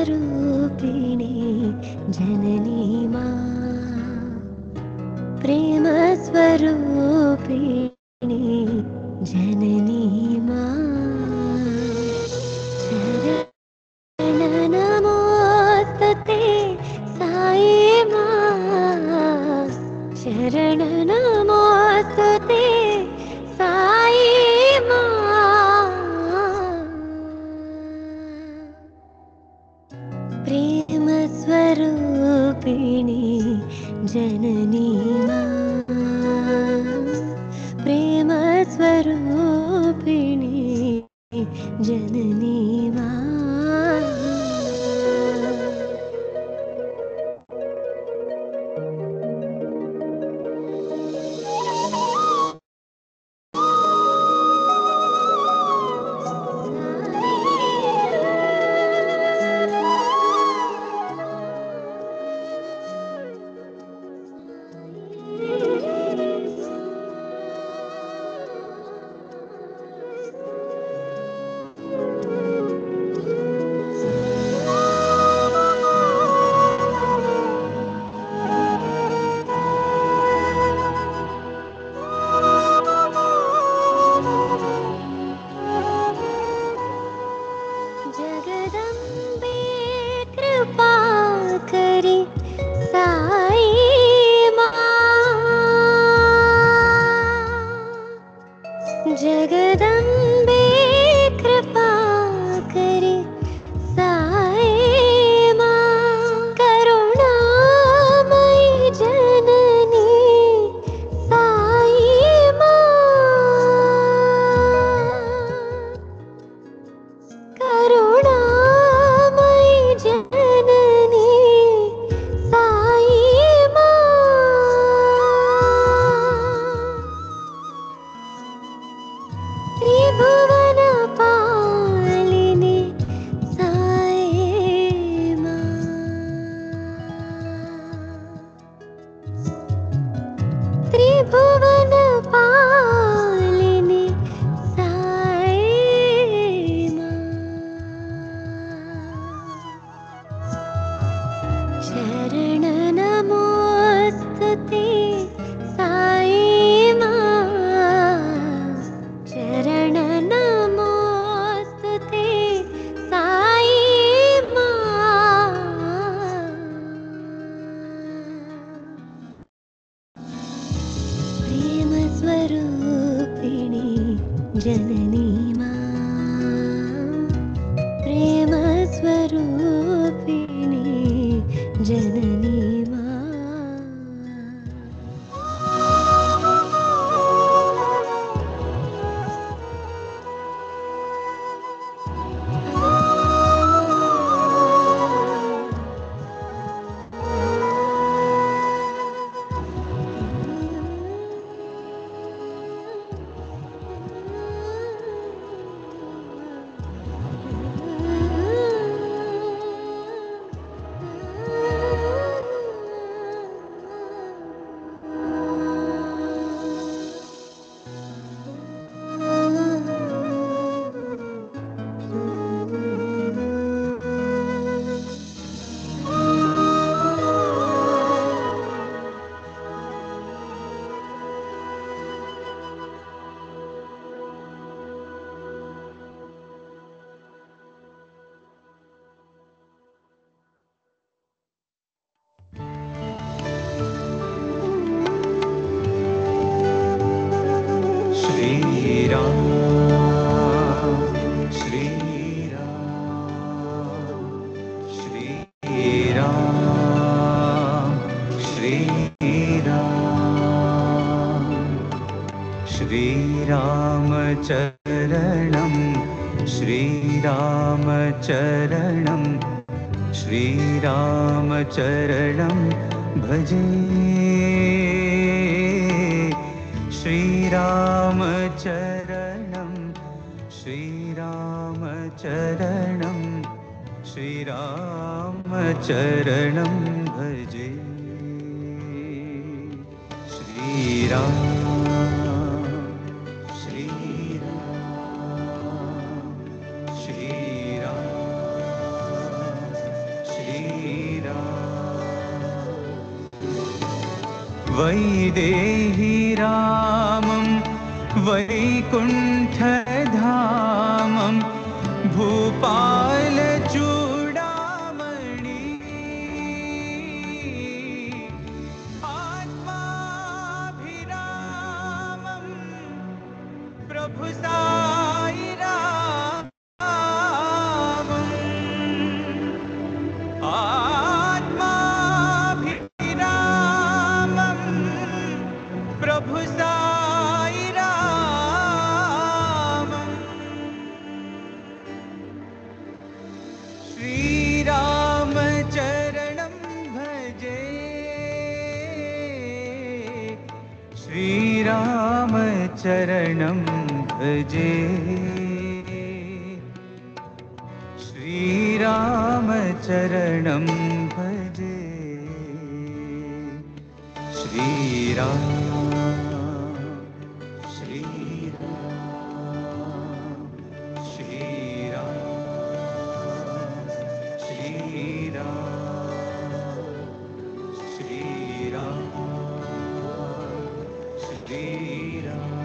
स्वरूपिणी जननी मां प्रेम स्वरूपिणी जननी मां शरण नमोस्तुते साई मां शरण नमोस्तुते साई मां प्रेम स्वरूपिणी जननी मां प्रेम स्वरूपिणी जननी मां जगदम्बे कृपा करी साई मां जगदम्बे कृपा करी साई मां करुणामयी जननी साई मां करुणामयी जननी साई मां त्रिभुवन पालिनी साई मां त्रिभुवन पालिनी साई मां शरण नमोस्तुते साई मां शरण नमोस्तुते साई मां प्रेम स्वरूपिणी जननी मां प्रेम स्वरूपिणी जननी मां श्रीरामचरणं श्रीरामचरणं श्रीरामचरणं भजे श्रीरामचरणं श्रीरामचरणं श्रीरामचरणं भजे श्रीराम श्रीराम वैदेही रामं वैकुण्ठधामं भूपालचूडामणि आत्माभिरामं प्रभु साई रामं आत्माभिरामं प्रभु साई रामं श्रीरामचरणं भजे श्रीरामचरणं भजे श्रीरामचरणं भजे श्रीराम श्रीराम श्रीराम श्रीराम श्रीराम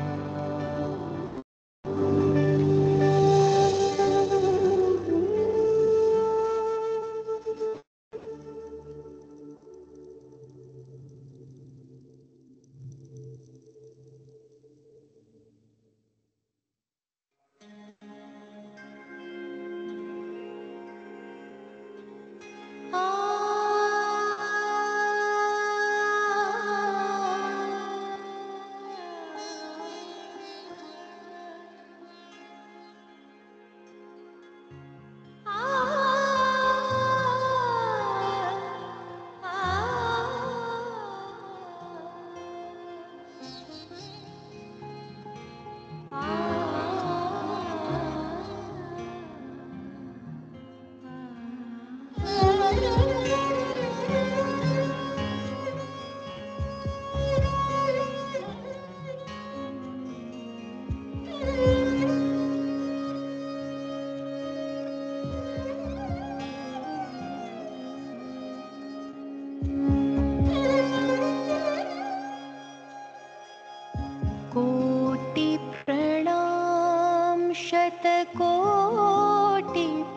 कोटि प्रणाम शतकोटि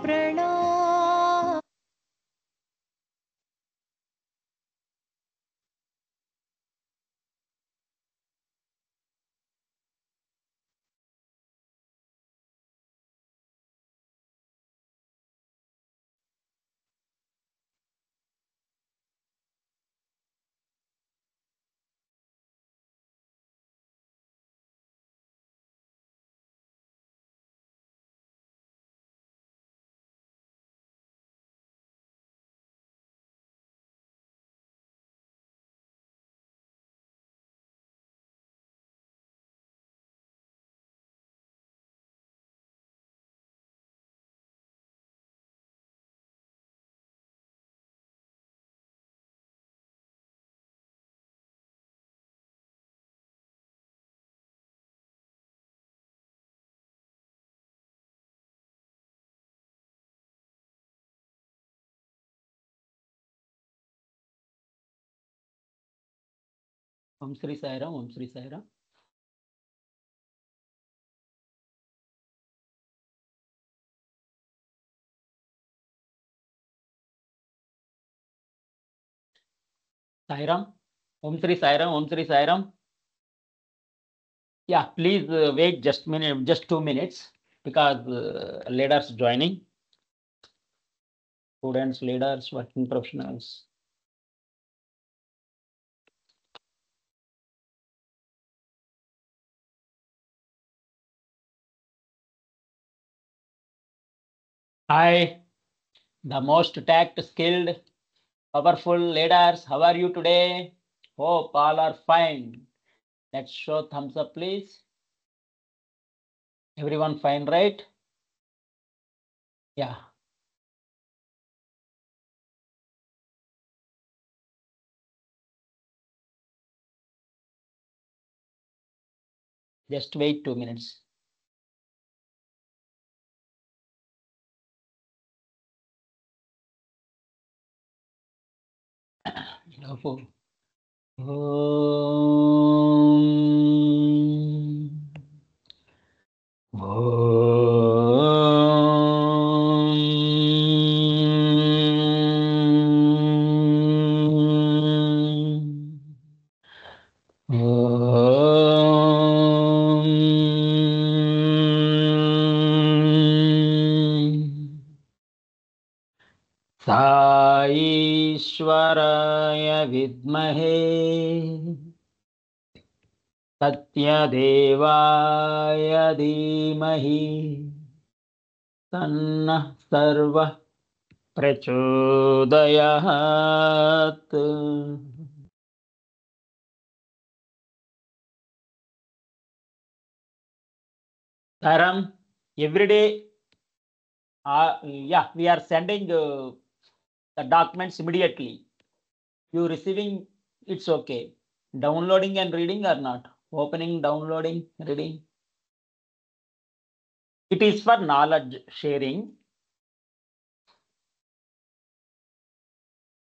प्रणाम Om Sri Sai Ram, Om Sri Sai Ram. Sai Ram, Om Sri Sai Ram, Om Sri Sai Ram. Yeah, please wait just minute, just 2 minutes because leaders joining. Students, leaders, working professionals. Hi, the most tact skilled, powerful leaders. How are you today? Hope all are fine. Let's show thumbs up, please. Everyone fine, right? Yeah. Just wait 2 minutes. Om. Om. Om. साईश्वराय विद्महे सत्यदेवाय धीमहि तन्नः सर्वः प्रचोदयात्. Taram, every day, yeah, we are sending the documents immediately. You receiving, it's okay. Downloading and reading or not? Opening, downloading, reading. It is for knowledge sharing.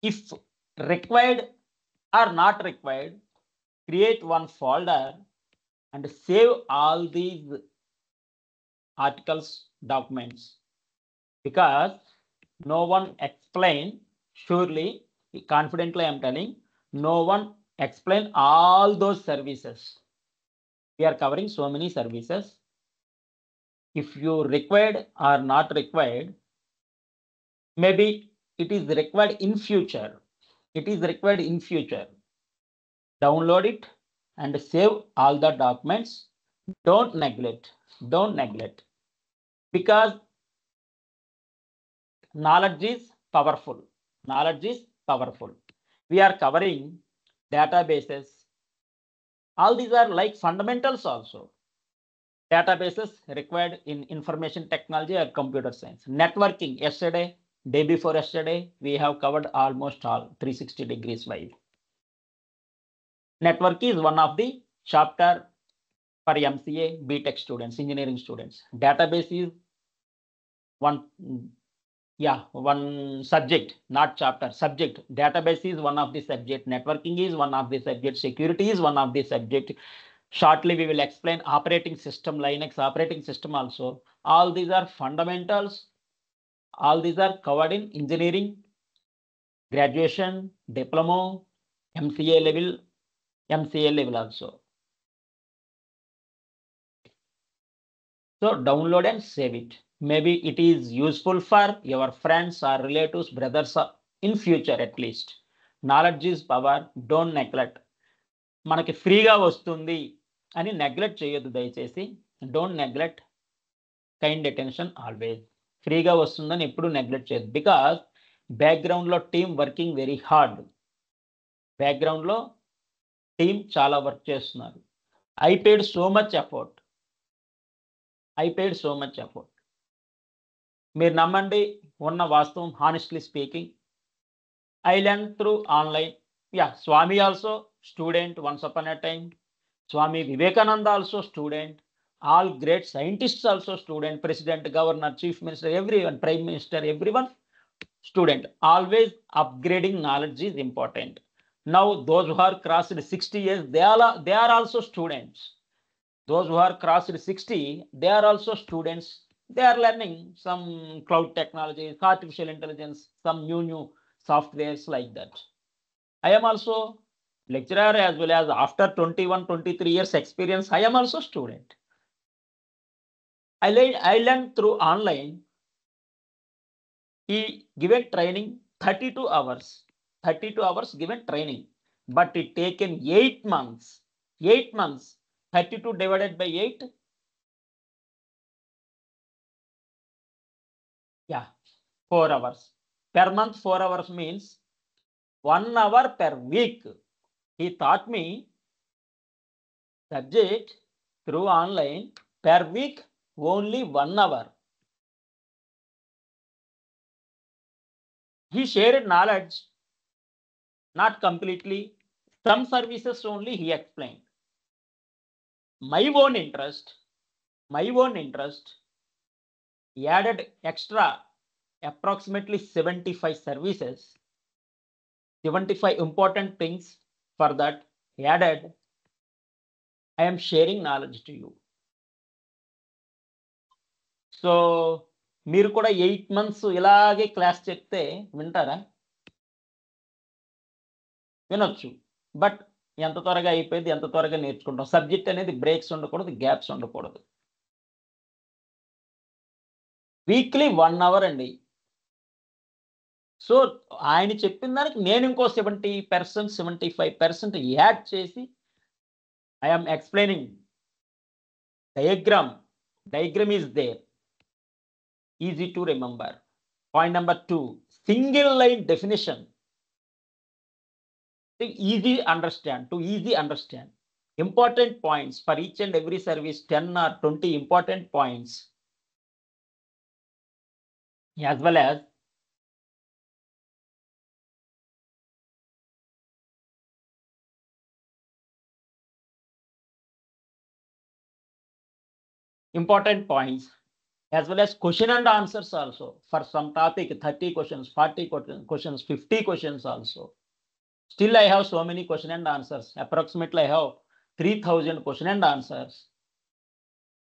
If required or not required, create one folder and save all these articles, documents, because no one explain, surely, confidently I am telling, no one explain all those services. We are covering so many services. If you required or not required, maybe it is required in future. It is required in future. Download it and save all the documents. Don't neglect. Don't neglect. Because knowledge is powerful. Knowledge is powerful. We are covering databases. All these are like fundamentals also. Databases required in information technology or computer science. Networking, yesterday, day before yesterday, we have covered almost all 360 degrees wide. Network is one of the chapter for MCA, BTech students, engineering students. Database is one, one subject, not chapter, subject. Database is one of the subject. Networking is one of the subject. Security is one of the subject. Shortly, we will explain operating system, Linux operating system also. All these are fundamentals. All these are covered in engineering, graduation, diploma, MCA level also. So download and save it. Maybe it is useful for your friends or relatives, brothers in future at least. Knowledge is power. Don't neglect. మనకి ఫ్రీగా వస్తుంది అని neglect చేయొద్దు దయచేసి. Don't neglect, kind attention always. ఫ్రీగా వస్తుందని ఎప్పుడు neglect చేయొద్దు. బికాస్ బ్యాక్గ్రౌండ్లో టీం వర్కింగ్ వెరీ హార్డ్. బ్యాక్గ్రౌండ్లో టీం చాలా వర్క్ చేస్తున్నారు. I paid so much effort. మీరు నమ్మండి, ఉన్న వాస్తవం, honestly speaking. I learned through online. Yeah, Swami also student once upon a time. Swami Vivekananda also student. All great scientists also student. President, governor, chief minister, everyone, prime minister, everyone student. Always upgrading knowledge is important. Now those who are crossed 60 years, they are also students. Those who are crossed 60, they are also students. They are learning some cloud technologies, artificial intelligence, some new softwares like that. I am also lecturer as well as after 21-23 years experience, I am also student. I learned through online. He given training 32 hours. 32 hours given training. But it taken 8 months. 8 months. 32 divided by 8. Yeah, 4 hours. Per month, 4 hours means 1 hour per week. He taught me subject through online per week, only 1 hour. He shared knowledge, not completely. Some services only he explained. My own interest, he added extra approximately 75 services, 75 important things For that added, I am sharing knowledge to you. So మీరు కూడా 8 months ఇలాగే class చెప్తే వింటారా? వినొచ్చు. But ఎంత త్వరగా అయిపోయింది, ఎంత త్వరగా నేర్చుకుంటాం. సబ్జెక్ట్ అనేది బ్రేక్స్ ఉండకూడదు, గ్యాప్స్ ఉండకూడదు. వీక్లీ 1 అవర్ అండి. సో ఆయన చెప్పిన దానికి నేను ఇంకో 70%, 75% యాడ్ చేసి I am explaining. Diagram is there. Easy to remember. Point number 2, single line definition. Easy understand. Important points for each and every service, 10 or 20 important points. As well as important points, as well as question and answers also. For some topic, 30 questions, 40 questions, 50 questions also. Still I have so many question and answers. Approximately I have 3000 question and answers.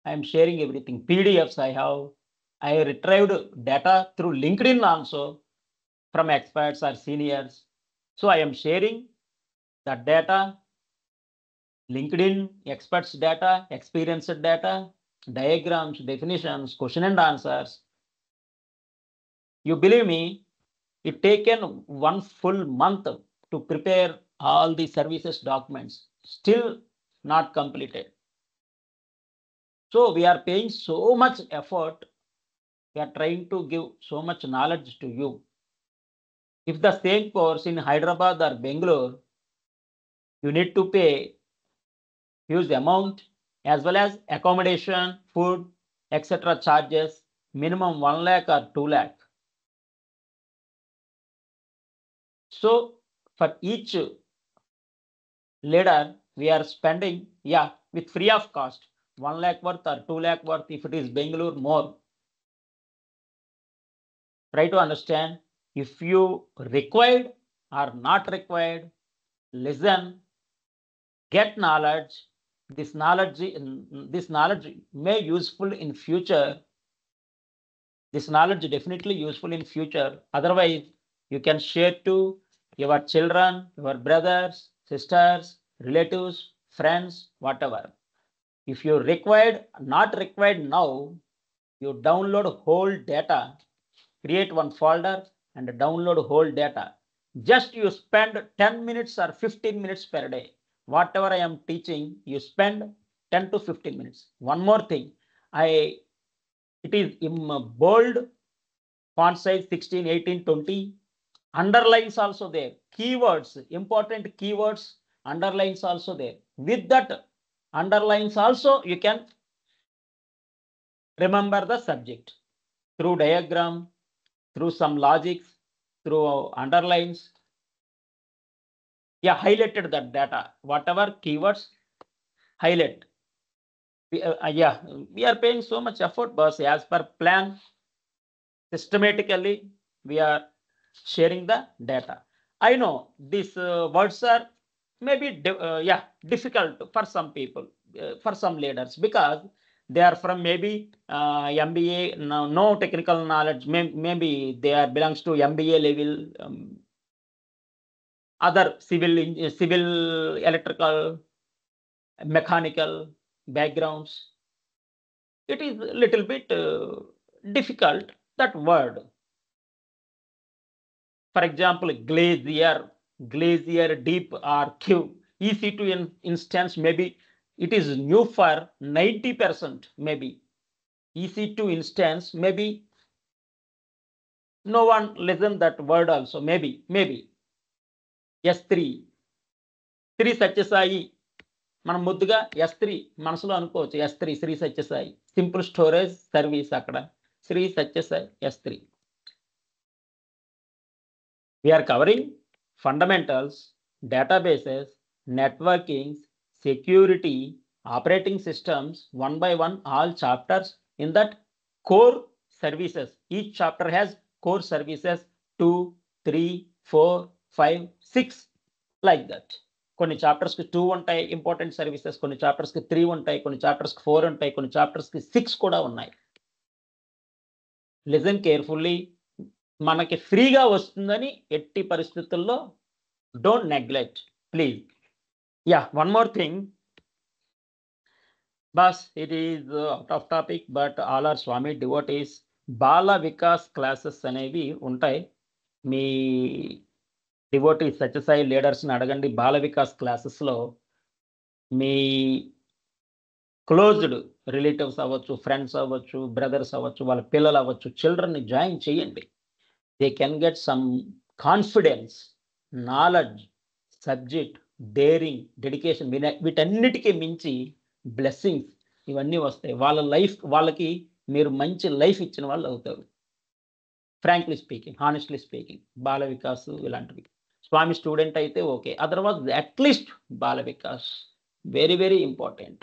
I am sharing everything. PDFs I have. I retrieved data through LinkedIn also from experts or seniors. So I am sharing the data, LinkedIn, experts data, experienced data, diagrams, definitions, question and answers. You believe me, it taken 1 full month to prepare all the services documents, still not completed. So we are paying so much effort. We are trying to give so much knowledge to you. If the same course in Hyderabad or Bangalore, you need to pay huge amount, as well as accommodation, food, etc. charges, minimum 1 lakh or 2 lakh. So for each leader, we are spending, with free of cost, 1 lakh worth or 2 lakh worth. If it is Bangalore, more. Try to understand. If you required or not required, listen, get knowledge. This knowledge may useful in future. This knowledge definitely useful in future. Otherwise, you can share to your children, your brothers, sisters, relatives, friends, whatever. If you not required now, you download whole data, create one folder and download whole data. Just you spend 10 minutes or 15 minutes per day. Whatever I am teaching, you spend 10 to 15 minutes. One more thing, it is in bold font size 16, 18, 20. Underlines also there. Keywords, important keywords, underlines also there. With that underlines also, you can remember the subject through diagram, through some logics, through underlines. Highlighted that data. Whatever keywords, highlight. We are paying so much effort, boss. As per plan, systematically, we are sharing the data. I know these words are maybe difficult for some people, for some leaders, because they are from maybe MBA, no technical knowledge. Maybe they are belongs to MBA level, other civil, electrical, mechanical backgrounds. It is a little bit difficult, that word. For example, glacier, deep or cube. EC2 instance, maybe it is new for 90%, maybe. EC2 instance, maybe no one listen that word also, maybe. S3 Sathya Sai, మనం ముద్దుగా S3 మనసులో అనుకోవచ్చు. S3 Sri Sathya Sai, simple storage service, అక్కడ Sri Sathya Sai S3. We are covering fundamentals, databases, networking, security, operating systems, one by one, all chapters in that core services. Each chapter has core services 2, 3, 4, 5, 6, like that. కొన్ని చాప్టర్స్కి 2 ఉంటాయి important services, కొన్ని చాప్టర్స్కి 3 ఉంటాయి, కొన్ని చాప్టర్స్కి 4 ఉంటాయి, కొన్ని చాప్టర్స్కి 6 కూడా ఉన్నాయి. Listen carefully. మనకి ఫ్రీగా వస్తుందని ఎట్టి పరిస్థితుల్లో don't neglect please. Yeah, one more thing boss, it is out of topic but all are Swami devotees. Bala Vikas classes అనేవి ఉంటాయి. మీ డివోటీ సత్యసాయి లీడర్స్ని అడగండి. బాల వికాస్ క్లాసెస్లో మీ క్లోజ్డ్ రిలేటివ్స్ అవ్వచ్చు, ఫ్రెండ్స్ అవ్వచ్చు, బ్రదర్స్ అవ్వచ్చు, వాళ్ళ పిల్లలు అవ్వచ్చు, చిల్డ్రన్ని జాయిన్ చేయండి. They can get some confidence, knowledge, subject, daring, dedication, వీటన్నిటికీ మించి బ్లెస్సింగ్స్ ఇవన్నీ వస్తాయి. వాళ్ళ లైఫ్, వాళ్ళకి మీరు మంచి లైఫ్ ఇచ్చిన వాళ్ళు అవుతారు. Frankly speaking, honestly speaking, Bala Vikas ఇలాంటివి. స్వామి స్టూడెంట్ అయితే okay, otherwise at least Bala Vikas very very important.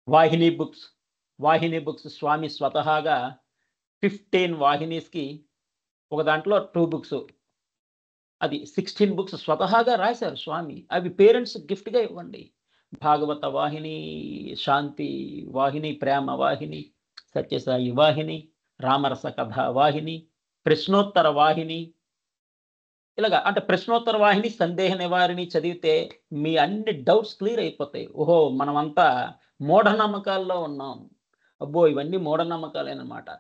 వాహిని బుక్స్ స్వామి స్వతహాగా 15 వాహినీస్కి ఒక దాంట్లో 2 బుక్స్, అది 16 బుక్స్ స్వతహాగా రాశారు స్వామి. అవి పేరెంట్స్ గిఫ్ట్గా ఇవ్వండి. భాగవత వాహిని, శాంతి వాహిని, ప్రేమ వాహిని, సత్యసాయి వాహిని, రామరస కథ వాహిని, ప్రశ్నోత్తర వాహిని, ఇలాగా. అంటే ప్రశ్నోత్తర వాహిని, సందేహ నివారిణి చదివితే మీ అన్ని డౌట్స్ క్లియర్ అయిపోతాయి. ఓహో, మనమంతా మూఢనమ్మకాల్లో ఉన్నాం, అబ్బో ఇవన్నీ మూఢనమ్మకాలేనమాట.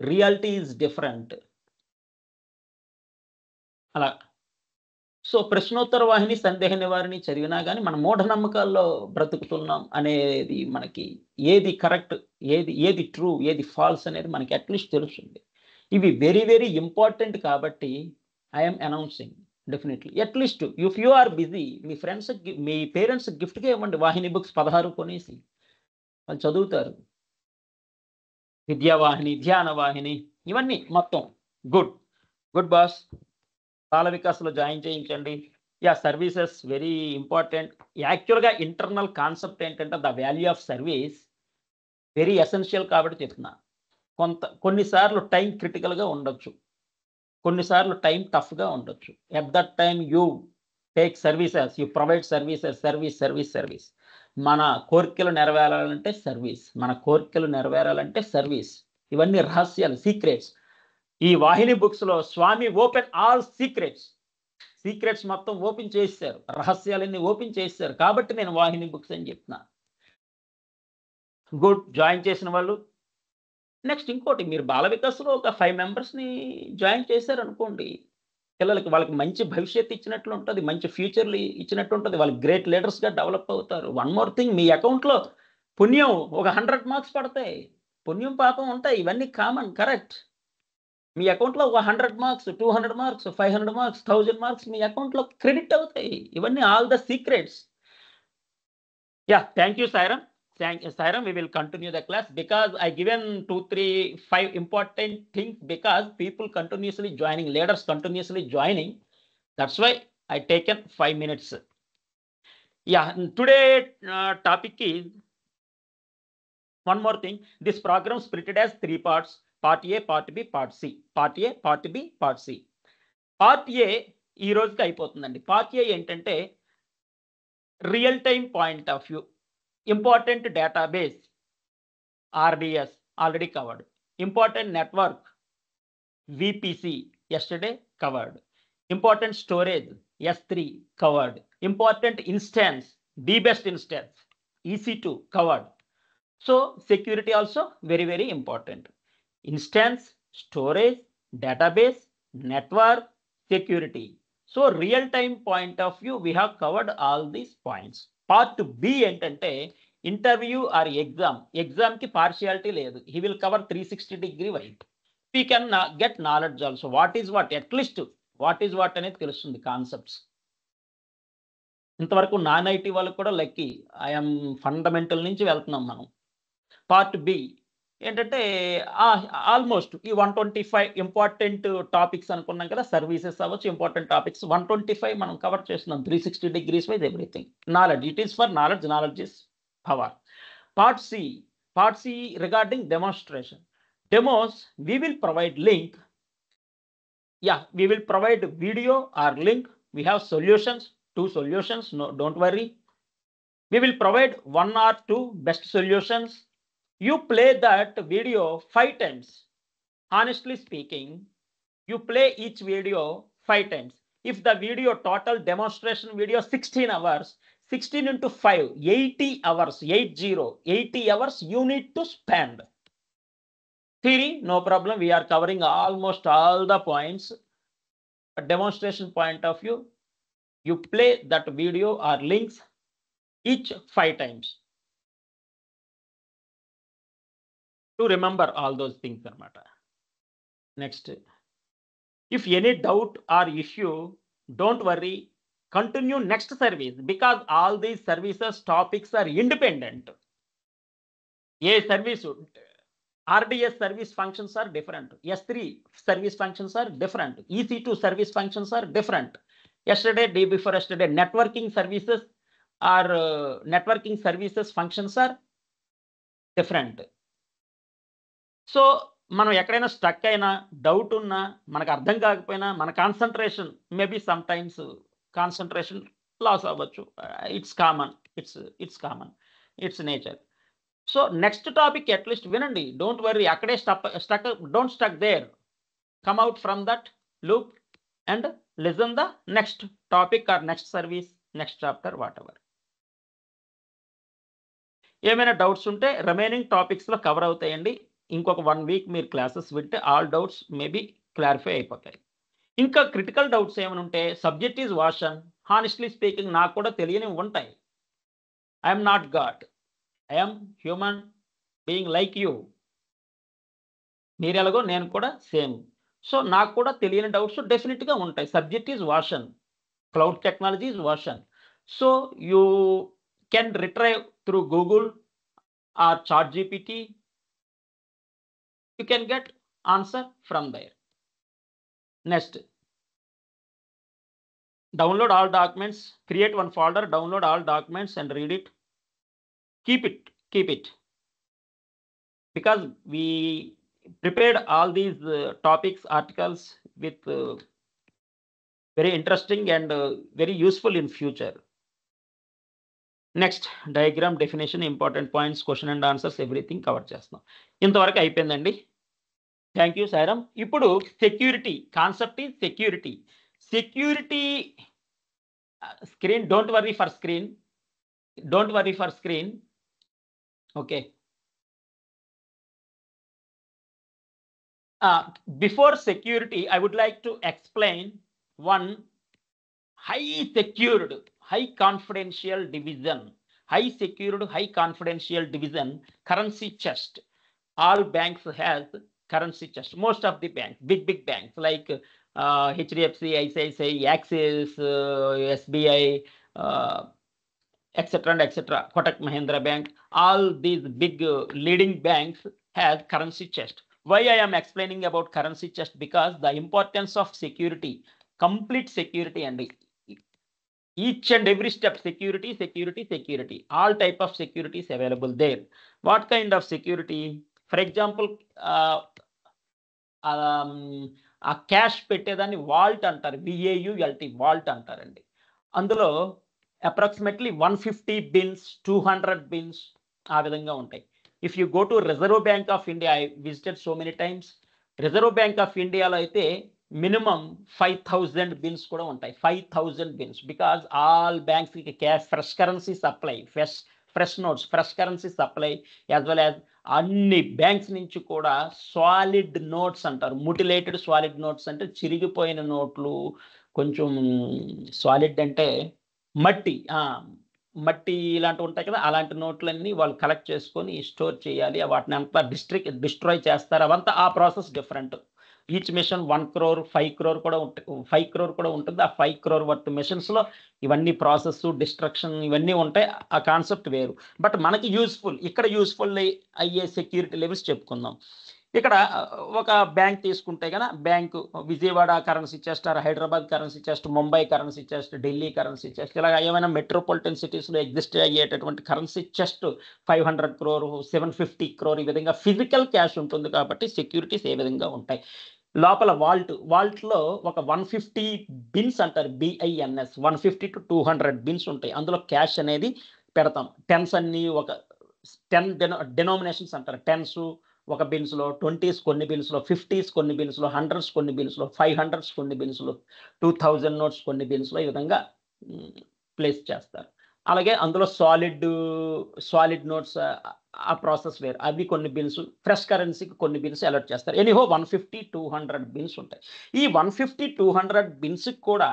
రియాలిటీ ఈజ్ డిఫరెంట్ అలా. సో ప్రశ్నోత్తర వాహిని, సందేహ నివారిణి చదివినా కానీ మన మూఢనమ్మకాల్లో బ్రతుకుతున్నాం అనేది, మనకి ఏది కరెక్ట్, ఏది ట్రూ, ఏది ఫాల్స్ అనేది మనకి అట్లీస్ట్ తెలుస్తుంది. ఇవి వెరీ వెరీ ఇంపార్టెంట్ కాబట్టి I'm announcing definitely. At least if you are busy, మీ ఫ్రెండ్స్, మీ పేరెంట్స్ గిఫ్ట్గా ఇవ్వండి వాహిని బుక్స్ 16 కొనేసి, వాళ్ళు చదువుతారు. విద్యావాహిని, ధ్యాన వాహిని, ఇవన్నీ మొత్తం గుడ్ బాస్. బాల వికాస్లో జాయిన్ చేయించండి. Yeah, services very important. యాక్చువల్గా ఇంటర్నల్ కాన్సెప్ట్ ఏంటంటే the value of service very essential కాబట్టి చెప్తున్నా. కొన్నిసార్లు టైం క్రిటికల్గా ఉండొచ్చు, కొన్నిసార్లు టైం టఫ్గా ఉండొచ్చు. At that time you take services, you provide service. మన కోరికలు నెరవేరాలంటే సర్వీస్. ఇవన్నీ రహస్యాలు, సీక్రెట్స్. ఈ వాహిని బుక్స్లో స్వామి ఓపెన్ ఆల్ సీక్రెట్స్ మొత్తం ఓపెన్ చేశారు, రహస్యాలన్నీ ఓపెన్ చేశారు. కాబట్టి నేను వాహిని బుక్స్ అని చెప్తున్నా. గుడ్, జాయిన్ చేసిన వాళ్ళు. నెక్స్ట్ ఇంకోటి, మీరు బాల వికాస్లో ఒక 5 మెంబర్స్ని జాయిన్ చేశారనుకోండి, పిల్లలకి, వాళ్ళకి మంచి భవిష్యత్తు ఇచ్చినట్లు ఉంటుంది, మంచి ఫ్యూచర్లు ఇచ్చినట్టు ఉంటుంది, వాళ్ళు గ్రేట్ లీడర్స్గా డెవలప్ అవుతారు. వన్ మోర్ థింగ్, మీ అకౌంట్లో పుణ్యం ఒక 100 మార్క్స్ పడతాయి. పుణ్యం పాపం ఉంటాయి, ఇవన్నీ కామన్, కరెక్ట్. మీ అకౌంట్లో ఒక 100 మార్క్స్, 200 మార్క్స్, 500 మార్క్స్, 1000 మార్క్స్ మీ అకౌంట్లో క్రెడిట్ అవుతాయి. ఇవన్నీ all the secrets. Yeah, thank you Sairam. Sairam, we will continue the class because I given 2, 3, 5 important things because people continuously joining, leaders continuously joining. That's why I taken 5 minutes. Yeah, today topic is one more thing. This program splitted as 3 parts: part A, part B, part C. Part A, part B, part C. Part A ఈ రోజుకి అయిపోతుందండి. Part A ఏంటంటే real time point of view, important database RDS already covered, important network VPC yesterday covered, important storage S3 covered, important instance best instance EC2 covered. So security also very very important. Instance, storage, database, network, security. So real time point of view we have covered all these points. Part B ఏంటంటే interview or exam కి partiality లేదు. He will cover 360-degree wide. We can get knowledge also. What is what, at least what is what అనేది తెలుస్తుంది, concepts. ఇంతవరకు non IT వాళ్ళకి కూడా lucky, I'm fundamental నుంచి వెళ్తున్నాం మనం. పార్ట్ బి ఏంటంటే ఆల్మోస్ట్ ఈ 125 ఇంపార్టెంట్ టాపిక్స్ అనుకున్నాం కదా, సర్వీసెస్ అవ్వచ్చు, ఇంపార్టెంట్ టాపిక్స్ 125 మనం కవర్ చేస్తున్నాం. 360 degrees wise everything. Knowledge, it is for knowledge is power. Part C regarding demonstration. Demos we will provide link. Yeah, we will provide video or link We have solutions, 2 solutions. No, don't worry. We will provide 1 or 2 best solutions. You play that video 5 times. Honestly speaking, you play each video 5 times. If the video total demonstration video 16 hours, 16 into 5, 80 hours, 80 hours you need to spend. Theory, no problem. We are covering almost all the points. A demonstration point of view, you play that video or links each 5 times to remember all those things. Next, if any doubt or issue, don't worry, continue next service, because all these services topics are independent. A service, RDS service functions are different. S3 service functions are different. EC2 service functions are different. Yesterday, day before yesterday, networking services functions are different. So మనం ఎక్కడైనా stuck అయినా, doubt ఉన్నా, మనకు అర్థం కాకపోయినా, మన concentration maybe sometimes concentration loss అవ్వచ్చు. It's common, it's nature. So next topic at least వినండి. డోంట్ వర్రీ, అక్కడే don't stuck there. Come out from that loop and listen the next topic or next service, next chapter, whatever. ఏమైనా doubts ఉంటే remaining టాపిక్స్లో cover అవుతాయండి. ఇంకొక 1 week మీరు classes వింటే all doubts maybe clarify అయిపోతాయి. ఇంకా క్రిటికల్ డౌట్స్ ఏమైనా ఉంటే, సబ్జెక్ట్ ఈజ్ వాషన్. హానెస్ట్లీ స్పీకింగ్ నాకు కూడా తెలియనివి ఉంటాయి. I'm not God, I'm human being like you. మీరు ఎలాగో నేను కూడా సేమ్. సో నాకు కూడా తెలియని డౌట్స్ డెఫినెట్గా ఉంటాయి. Subject is వాషన్, cloud technology is వాషన్. So you can retrieve through Google or ChatGPT. You can get answer from there. Next, download all documents, create one folder, download all documents and read it. Keep it. Because we prepared all these topics, articles with very interesting and very useful in future. Next, diagram, definition, important points, question and answers, everything cover చేస్తున్నాం. ఇంతవరకు అయిపోయిందండి. Thank you Sairam. ఇప్పుడు security concept is security. Screen, don't worry for screen. Okay, before security I would like to explain one high secured, high confidential division, currency chest. All banks has currency chest. Most of the banks, big banks like HDFC, ICICI, Axis, SBI, etc. Kotak Mahindra Bank, all these big leading banks have currency chest. Why I am explaining about currency chest? Because the importance of security, complete security, and each and every step security. All type of security is available there. What kind of security? For example, ఆ cash పెట్టేదాన్ని Walt అంటారు, VAULT, Walt అంటారండి. అందులో approximately 150 bins, 200 bins ఆ విధంగా ఉంటాయి. If you go to reserve bank of India, I visited so many times. Reserve bank of ఇండియాలో అయితే మినిమం 5000 బిన్స్ కూడా ఉంటాయి. 5000 bins, because all banks cash, fresh currency supply, fresh notes, fresh currency supply, as well as అన్ని banks నుంచి కూడా solid notes అంటారు. ముటిలేటెడ్ solid notes అంటే చిరిగిపోయిన నోట్లు, కొంచెం సాలిడ్ అంటే మట్టి ఇలాంటివి ఉంటాయి కదా, అలాంటి నోట్లన్నీ వాళ్ళు కలెక్ట్ చేసుకొని స్టోర్ చేయాలి. వాటిని అంతా డిస్ట్రాయ్ చేస్తారు. అవంతా ఆ process different. Each mission 1 crore, 5 crore కూడా ఉంటుంది. ఆ 5 crore వర్త్ మిషన్స్లో ఇవన్నీ ప్రాసెస్, డిస్ట్రక్షన్ ఇవన్నీ ఉంటాయి. ఆ కాన్సెప్ట్ వేరు. బట్ మనకి ఇక్కడ యూస్ఫుల్ అయ్యే సెక్యూరిటీ లెవెల్స్ చెప్పుకుందాం. ఇక్కడ ఒక బ్యాంక్ తీసుకుంటే కనుక, bank Vijayawada currency chest, Hyderabad currency chest, Mumbai currency chest, Delhi currency chest, ఇలా ఏమైనా మెట్రోపాలిటన్ సిటీస్లో ఎగ్జిస్ట్ అయ్యేటటువంటి కరెన్సీ చెస్ట్ 500 crore, 750 crore ఈ విధంగా ఫిజికల్ క్యాష్ ఉంటుంది. కాబట్టి సెక్యూరిటీస్ ఏ విధంగా ఉంటాయి. లోపల వాల్ట్లో ఒక 150 బిన్స్ అంటారు, BINS. 150 to 200 బిన్స్ ఉంటాయి. అందులో క్యాష్ అనేది పెడతాం. టెన్స్ అన్ని ఒక 10 డెనోమినేషన్స్ అంటారు. టెన్స్ ఒక బిన్స్లో, 20s కొన్ని బిన్స్లో, 50s కొన్ని బిన్స్లో, 100s కొన్ని బిన్స్లో, 500s కొన్ని బిన్స్లో, 2000 నోట్స్ కొన్ని బిన్స్లో, ఈ విధంగా ప్లేస్ చేస్తారు. అలాగే అందులో సాలిడ్ నోట్స్ ఆ ప్రాసెస్ వేరు, అవి కొన్ని బిన్స్, ఫ్రెష్ కరెన్సీకి కొన్ని బిన్స్ అలర్ట్ చేస్తారు. ఎనీహో 150-200 బిన్స్ ఉంటాయి. ఈ 150-200 బిన్స్కి కూడా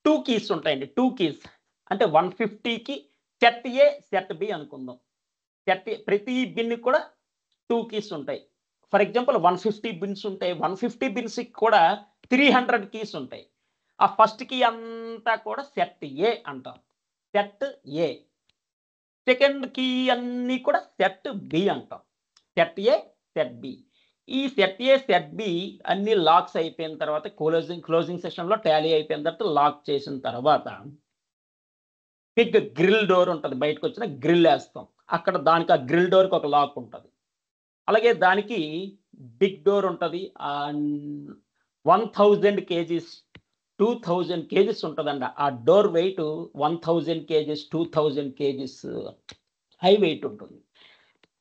2 కీస్ ఉంటాయండి. 2 కీస్ అంటే 150కి సెట్ ఏ సెట్ బి అనుకుందాం. ప్రతి బిన్కి కూడా 2 కీస్ ఉంటాయి. ఫర్ ఎగ్జాంపుల్ 150 బిన్స్ ఉంటాయి. 150 బిన్స్కి కూడా 300 కీస్ ఉంటాయి. ఆ ఫస్ట్ కీ అంతా కూడా సెట్ ఏ అంటాం, సెట్ ఏ. సెకండ్ కీ అన్నీ కూడా సెట్ బి అంటాం, సెట్ ఏ సెట్ బి. ఈ సెట్ ఏ సెట్ బి అన్ని లాక్స్ అయిపోయిన తర్వాత, క్లోజింగ్ సెషన్లో టాలీ అయిపోయిన తర్వాత, లాక్ చేసిన తర్వాత బిగ్ గ్రిల్ డోర్ ఉంటుంది, బయటకు వచ్చిన గ్రిల్ వేస్తాం. అక్కడ దానికి ఆ గ్రిల్ డోర్కి ఒక లాక్ ఉంటుంది. అలాగే దానికి బిగ్ డోర్ ఉంటుంది. 1000 కేజీస్ 2000 కేజీస్ ఉంటుందండి. ఆ door weight 1000 kgs 2000 kgs high weight ఉంటుంది.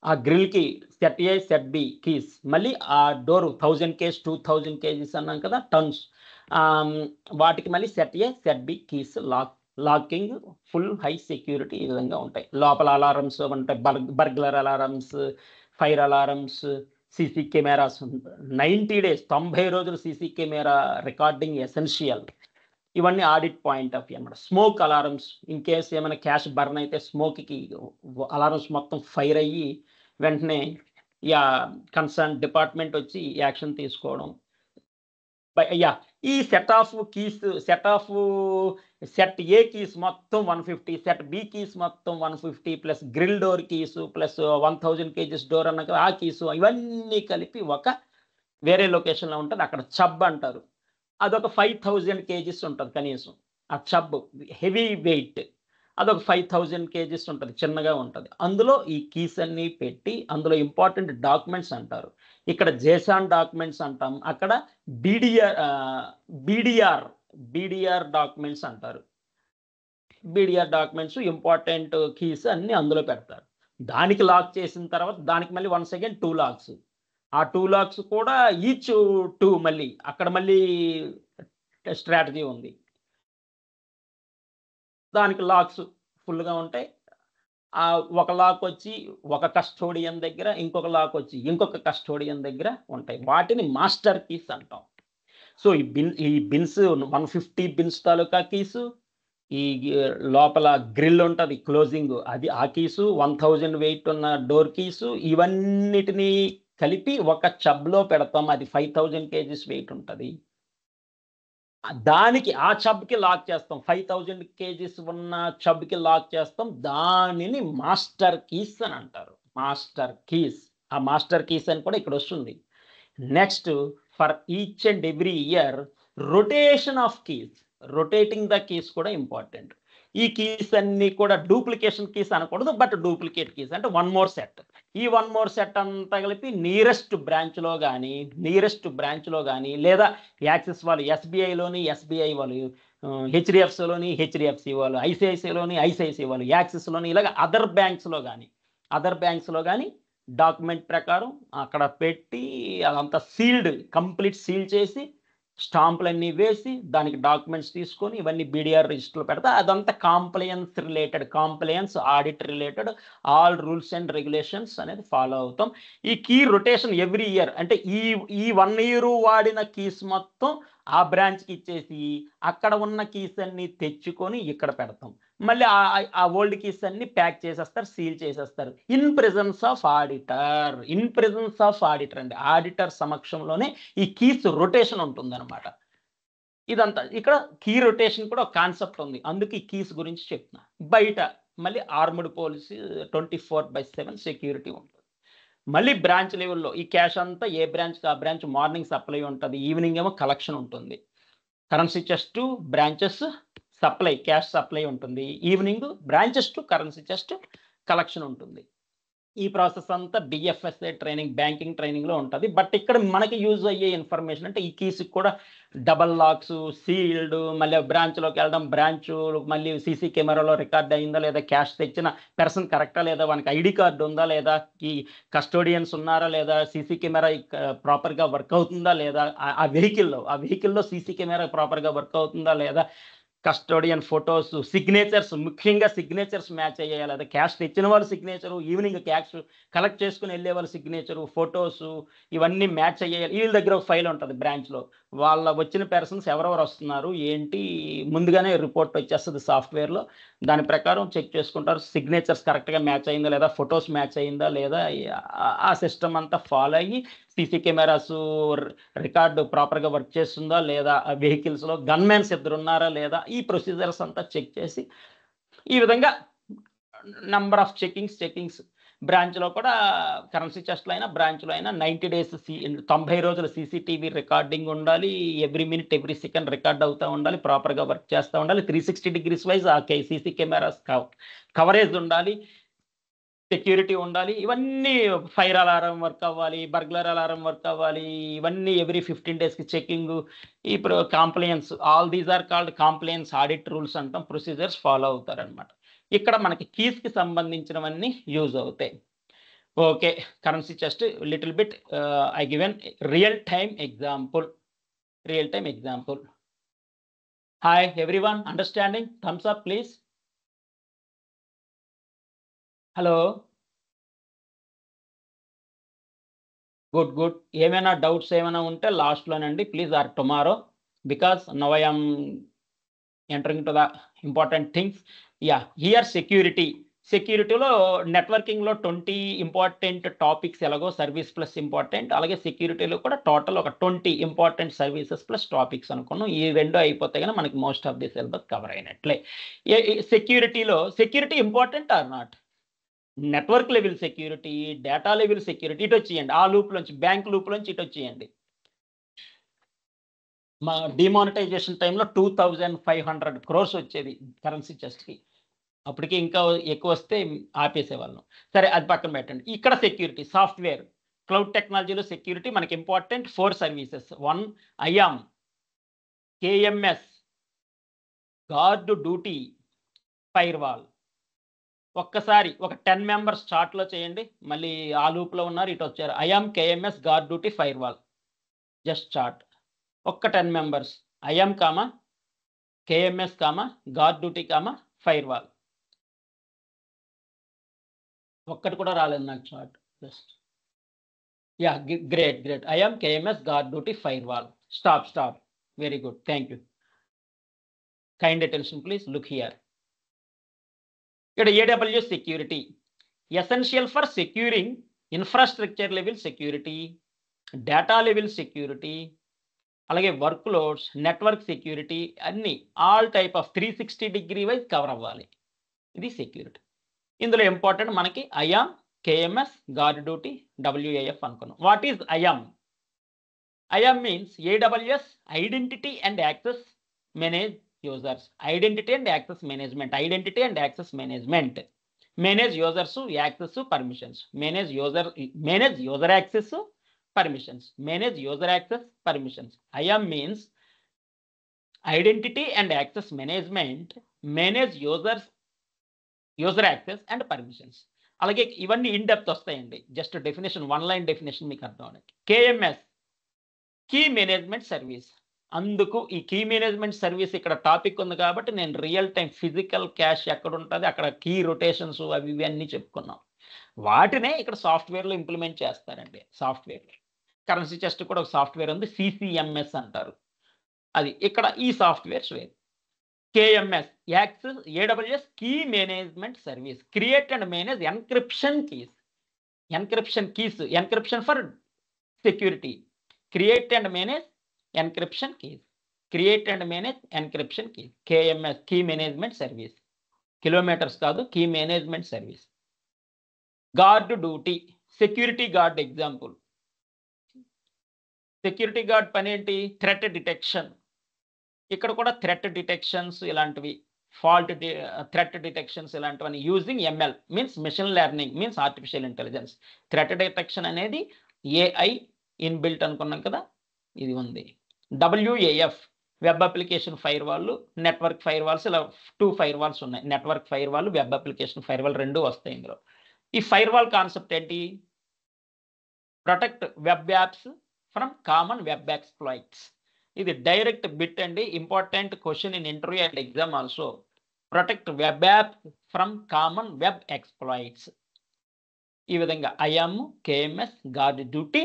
ఆ గ్రిల్కి set A set B keys, మళ్ళీ ఆ డోర్ 1000 కేజీస్ 2000 కేజీస్ అన్నాం కదా, టన్స్, వాటికి మళ్ళీ set A set B keys, locking, full high security, ఈ విధంగా ఉంటాయి. లోపల అలారమ్స్ ఉంటాయి, burglar alarms, fire alarms, CC cameras. 90 days 90 రోజులు సీసీ కెమెరా రికార్డింగ్ ఎసెన్షియల్. ఇవన్నీ ఆడిట్ పాయింట్ ఆఫ్ వ్యూ అన్నమాట. స్మోక్ అలారమ్స్, ఇన్ కేస్ ఏమైనా క్యాష్ బర్న్ అయితే స్మోక్కి అలారమ్స్ మొత్తం ఫైర్ అయ్యి వెంటనే కన్సర్న్ డిపార్ట్మెంట్ వచ్చి యాక్షన్ తీసుకోవడం. ఈ సెట్ ఏ కీస్ మొత్తం 150, సెట్ బి కీస్ మొత్తం 150, plus grill door keys, plus 1000 kgs door అన్న ఆ కీసు, ఇవన్నీ కలిపి ఒక వేరే లొకేషన్లో ఉంటుంది. అక్కడ చబ్ అంటారు. అదొక 5000 కేజీస్ ఉంటుంది కనీసం. ఆ చబ్ హెవీ వెయిట్, అదొక 5000 కేజీస్ ఉంటుంది, చిన్నగా ఉంటుంది. అందులో ఈ కీస్ అన్నీ పెట్టి, అందులో ఇంపార్టెంట్ డాక్యుమెంట్స్ అంటారు. ఇక్కడ జేసాన్ డాక్యుమెంట్స్ అంటాం, అక్కడ బీడీఆర్ డాక్యుమెంట్స్ అంటారు. బీడీఆర్ డాక్యుమెంట్స్, ఇంపార్టెంట్ కీస్ అన్నీ అందులో పెడతారు. దానికి లాక్ చేసిన తర్వాత దానికి మళ్ళీ వన్స్ అగైన్ 2 లాక్స్. ఆ 2 లాక్స్ కూడా ఈచ్ 2, మళ్ళీ అక్కడ మళ్ళీ స్ట్రాటజీ ఉంది. దానికి లాక్స్ ఫుల్గా ఉంటాయి. ఒక లాక్ వచ్చి ఒక కస్టోడియన్ దగ్గర, ఇంకొక లాక్ వచ్చి ఇంకొక కస్టోడియన్ దగ్గర ఉంటాయి. వాటిని మాస్టర్ కీస్ అంటాం. సో ఈ బిన్స్ 150 బిన్స్ తాలూకా కీసు, ఈ లోపల గ్రిల్ ఉంటుంది క్లోజింగ్, అది ఆ కీసు, 1000 వెయిట్ ఉన్న డోర్ కీసు, ఇవన్నిటినీ కలిపి ఒక చబ్లో పెడతాం. అది 5000 కేజీస్ వెయిట్ ఉంటుంది. దానికి ఆ చబ్కి లాక్ చేస్తాం. 5000 కేజీస్ ఉన్న చబ్కి లాక్ చేస్తాం. దానిని మాస్టర్ కీస్ అని అంటారు. Master keys. ఆ మాస్టర్ కీస్ అని కూడా ఇక్కడ వస్తుంది. Next, for each and every year rotation of keys, rotating the keys కూడా ఇంపార్టెంట్. ఈ కీస్ అన్ని కూడా డూప్లికేషన్ కీస్ అనకూడదు, బట్ డూప్లికేట్ కీస్ అంటే వన్ మోర్ సెట్. ఈ వన్ మోర్ సెట్ అంతా కలిపి నియరెస్ట్ బ్రాంచ్లో కానీ లేదా యాక్సిస్ వాళ్ళు ఎస్బీఐలోని ఎస్బీఐ వాళ్ళు, హెచ్డిఎఫ్సిలోని హెచ్డిఎఫ్సి వాళ్ళు, ఐసిఐసిఐలోని ఐసిఐసిఐ వాళ్ళు, యాక్సిస్లోని, ఇలాగ అదర్ బ్యాంక్స్లో కానీ డాక్యుమెంట్ ప్రకారం అక్కడ పెట్టి అదంతా కంప్లీట్ సీల్ చేసి, స్టాంపులన్నీ వేసి, దానికి డాక్యుమెంట్స్ తీసుకొని ఇవన్నీ బీడీఆర్ రిజిస్టర్లో పెడతా. అదంతా compliance audit related all rules and regulations అనేది ఫాలో అవుతాం. ఈ కీ రొటేషన్ ఎవ్రీ ఇయర్ అంటే ఈ 1 year వాడిన కీస్ మొత్తం ఆ బ్రాంచ్కి ఇచ్చేసి, అక్కడ ఉన్న కీస్ అన్ని తెచ్చుకొని ఇక్కడ పెడతాం. మళ్ళీ ఆ ఓల్డ్ కీస్ అన్ని ప్యాక్ చేసేస్తారు, సీల్ చేసేస్తారు. ఇన్ ప్రెజెన్స్ ఆఫ్ ఆడిటర్ అండి. ఆడిటర్ సమక్షంలోనే ఈ కీస్ రొటేషన్ ఉంటుందన్నమాట. ఇదంతా ఇక్కడ కీ రొటేషన్ కూడా ఒక కాన్సెప్ట్ ఉంది, అందుకే ఈ కీస్ గురించి చెప్తున్నా. బయట మళ్ళీ ఆర్మ్డ్ పోలీస్ 24/7 సెక్యూరిటీ ఉంటుంది. మళ్ళీ బ్రాంచ్ లెవెల్లో ఈ క్యాష్ అంతా ఏ బ్రాంచ్కి ఆ బ్రాంచ్ మార్నింగ్ సప్లై ఉంటుంది, ఈవినింగ్ ఏమో కలెక్షన్ ఉంటుంది. Currency chest to branches supply, cash supply ఉంటుంది. Evening branches to currency chest collection ఉంటుంది. ఈ ప్రాసెస్ అంతా బిఎఫ్ఎస్ఏ ట్రైనింగ్, బ్యాంకింగ్ ట్రైనింగ్లో ఉంటుంది. బట్ ఇక్కడ మనకి యూజ్ అయ్యే ఇన్ఫర్మేషన్ అంటే ఈ కీస్కి కూడా డబల్ లాక్స్, సీల్డ్, మళ్ళీ బ్రాంచ్లోకి వెళ్ళడం, బ్రాంచ్ మళ్ళీ సీసీ కెమెరాలో రికార్డ్ అయిందా లేదా, క్యాష్ తెచ్చిన పర్సన్ కరెక్టా లేదా, వానికి ఐడి కార్డు ఉందా లేదా, ఈ కస్టోడియన్స్ ఉన్నారా లేదా, సీసీ కెమెరా ప్రాపర్గా వర్క్ అవుతుందా లేదా, ఆ వెహికల్లో సీసీ కెమెరా ప్రాపర్గా వర్క్ అవుతుందా లేదా, కస్టోడియన్ ఫొటోస్, సిగ్నేచర్స్, ముఖ్యంగా సిగ్నేచర్స్ మ్యాచ్ అయ్యాయి లేదా, క్యాష్ తెచ్చిన వాళ్ళ సిగ్నేచరు, ఈవినింగ్ క్యాష్ కలెక్ట్ చేసుకుని వెళ్ళే వాళ్ళ సిగ్నేచరు, ఫొటోస్ ఇవన్నీ మ్యాచ్ అయ్యాయి. వీళ్ళ దగ్గర ఒక ఫైల్ ఉంటుంది బ్రాంచ్లో, వాళ్ళ వచ్చిన పర్సన్స్ ఎవరెవరు వస్తున్నారు ఏంటి ముందుగానే రిపోర్ట్ వచ్చేస్తుంది సాఫ్ట్వేర్లో. దాని ప్రకారం చెక్ చేసుకుంటారు, సిగ్నేచర్స్ కరెక్ట్గా మ్యాచ్ అయిందా లేదా, ఫొటోస్ మ్యాచ్ అయిందా లేదా, ఆ సిస్టమ్ అంతా ఫాలో అయ్యి సీసీ కెమెరాస్ రికార్డు ప్రాపర్గా వర్క్ చేస్తుందా లేదా, వెహికల్స్లో గన్మెన్స్ ఇద్దరు ఉన్నారా లేదా, ఈ ప్రొసీజర్స్ అంతా చెక్ చేసి ఈ విధంగా నంబర్ ఆఫ్ చెకింగ్స్ బ్రాంచ్లో కూడా కరెన్సీ చెస్ట్లో అయినా బ్రాంచ్లో అయినా 90 days 90 రోజుల సీసీటీవీ రికార్డింగ్ ఉండాలి. Every minute every second record అవుతూ ఉండాలి, ప్రాపర్గా వర్క్ చేస్తూ ఉండాలి. 360 degrees వైజ్ ఆ సీసీ కెమెరాస్ కవరేజ్ ఉండాలి, సెక్యూరిటీ ఉండాలి. ఇవన్నీ ఫైర్ అలారం వర్క్ అవ్వాలి, బర్గ్లర్ అలారం వర్క్ అవ్వాలి. ఇవన్నీ ఎవ్రీ 15 daysకి చెకింగ్. ఇప్పుడు compliance, all these are called compliance audit rules అంటాం, ప్రొసీజర్స్ ఫాలో అవుతారనమాట. ఇక్కడ మనకి కీస్కి సంబంధించినవన్నీ యూజ్ అవుతాయి. Okay, currency chest little bit I given real time example. Hi everyone, understanding? Thumbs up please. Hello, good. ఏమైనా డౌట్స్ ఏమైనా ఉంటే లాస్ట్లోనండి please, or tomorrow, because now I am entering to the important things. Here సెక్యూరిటీలో నెట్వర్కింగ్లో 20 important topics ఎలాగో service plus important, అలాగే సెక్యూరిటీలో కూడా టోటల్ ఒక 20 ఇంపార్టెంట్ సర్వీసెస్ ప్లస్ టాపిక్స్ అనుకున్నాం. ఈ రెండు అయిపోతే కానీ మనకి most of the syllabus cover అయినట్లే. Security important or not? Network level security, data level security, ఇటు వచ్చేయండి. ఆ లూప్లోంచి, బ్యాంక్ లూప్లోంచి ఇటు వచ్చేయండి. మా డిమానిటైజేషన్ టైంలో 2500 crores వచ్చేది కరెన్సీ చెస్ట్కి. అప్పటికి ఇంకా ఎక్కువ వస్తే ఆపేసేవాళ్ళం. సరే, అది పక్కన పెట్టండి. ఇక్కడ సెక్యూరిటీ, సాఫ్ట్వేర్, క్లౌడ్ టెక్నాలజీలో సెక్యూరిటీ మనకి important 4 services. 1 IAM, KMS, gourd duty, firewall. ఒక్కసారి ఒక 10 members చార్ట్లో చేయండి. మళ్ళీ ఆ లూప్లో ఉన్నారు, ఇటు వచ్చారు. IAM, KMS, gourd duty, firewall. Just chart. ఒక్క 10 members IAM, KMS, gourd duty, firewall. ఒక్కటి కూడా రాలేదు నాకు chart. Just great. IAM, KMS, gourd duty, firewall. Stop. Very good, thank you. Kind attention please, look here. ఇక్కడ AWS security essential for securing infrastructure level security, data level security, అలాగే work loads, network security, అన్ని all type of 360 degree wise cover అవ్వాలి. ఇది security. ఇందులో important మనకి IAM, KMS, gourd duty, WAF అనుకున్నాం. What is IAM? IAM means AWS identity and access manage users. Identity and access management. Manage users, access, permissions. Manage user access, permissions. IAM means identity and access management, manage user access and permissions. అలాగే ఇవన్నీ in depth వస్తాయండి. Just definition, 1 line definition మీకు అర్థం అవుతుంది. KMS, key management service. అందుకు ఈ key management service ఇక్కడ topic ఉంది కాబట్టి నేను రియల్ టైం ఫిజికల్ క్యాష్ ఎక్కడ ఉంటుంది, అక్కడ కీ రొటేషన్స్ అవి ఇవి అన్నీ చెప్పుకున్నాం. వాటినే ఇక్కడ సాఫ్ట్వేర్లో ఇంప్లిమెంట్ చేస్తారండి. సాఫ్ట్వేర్ కరెన్సీ చెస్ట్ కూడా ఒక సాఫ్ట్వేర్ ఉంది, CCMS అంటారు. అది ఇక్కడ ఈ సాఫ్ట్వేర్స్ వేరు. KMS, access AWS key management service. Create and manage encryption for security. Create and manage encryption keys. KMS, key management service. Kilometres కాదు, key management service. Guard duty, security guard example. Security guard పని ఏంటి? Threat detection. ఇక్కడ కూడా threat detections ఇలాంటివి fault threat detections ఇలాంటివన్నీ using ML means machine learning means artificial intelligence. Threat detection అనేది AI inbuilt అనుకున్నాం కదా, ఇది ఉంది. WAF web application fire wall, network firewall, ఇలా 2 ఫైర్ వాల్స్ ఉన్నాయి. Network firewall, web application firewall 2 వస్తాయి ఇందులో. ఈ ఫైర్ వాల్ కాన్సెప్ట్ ఏంటి? Protect web apps from common web exploits. ఇది డైరెక్ట్ బిట్ అండి, important question in interview and exam also. Protect web app from common web exploits. ఈ విధంగా IAM, KMS, guard duty,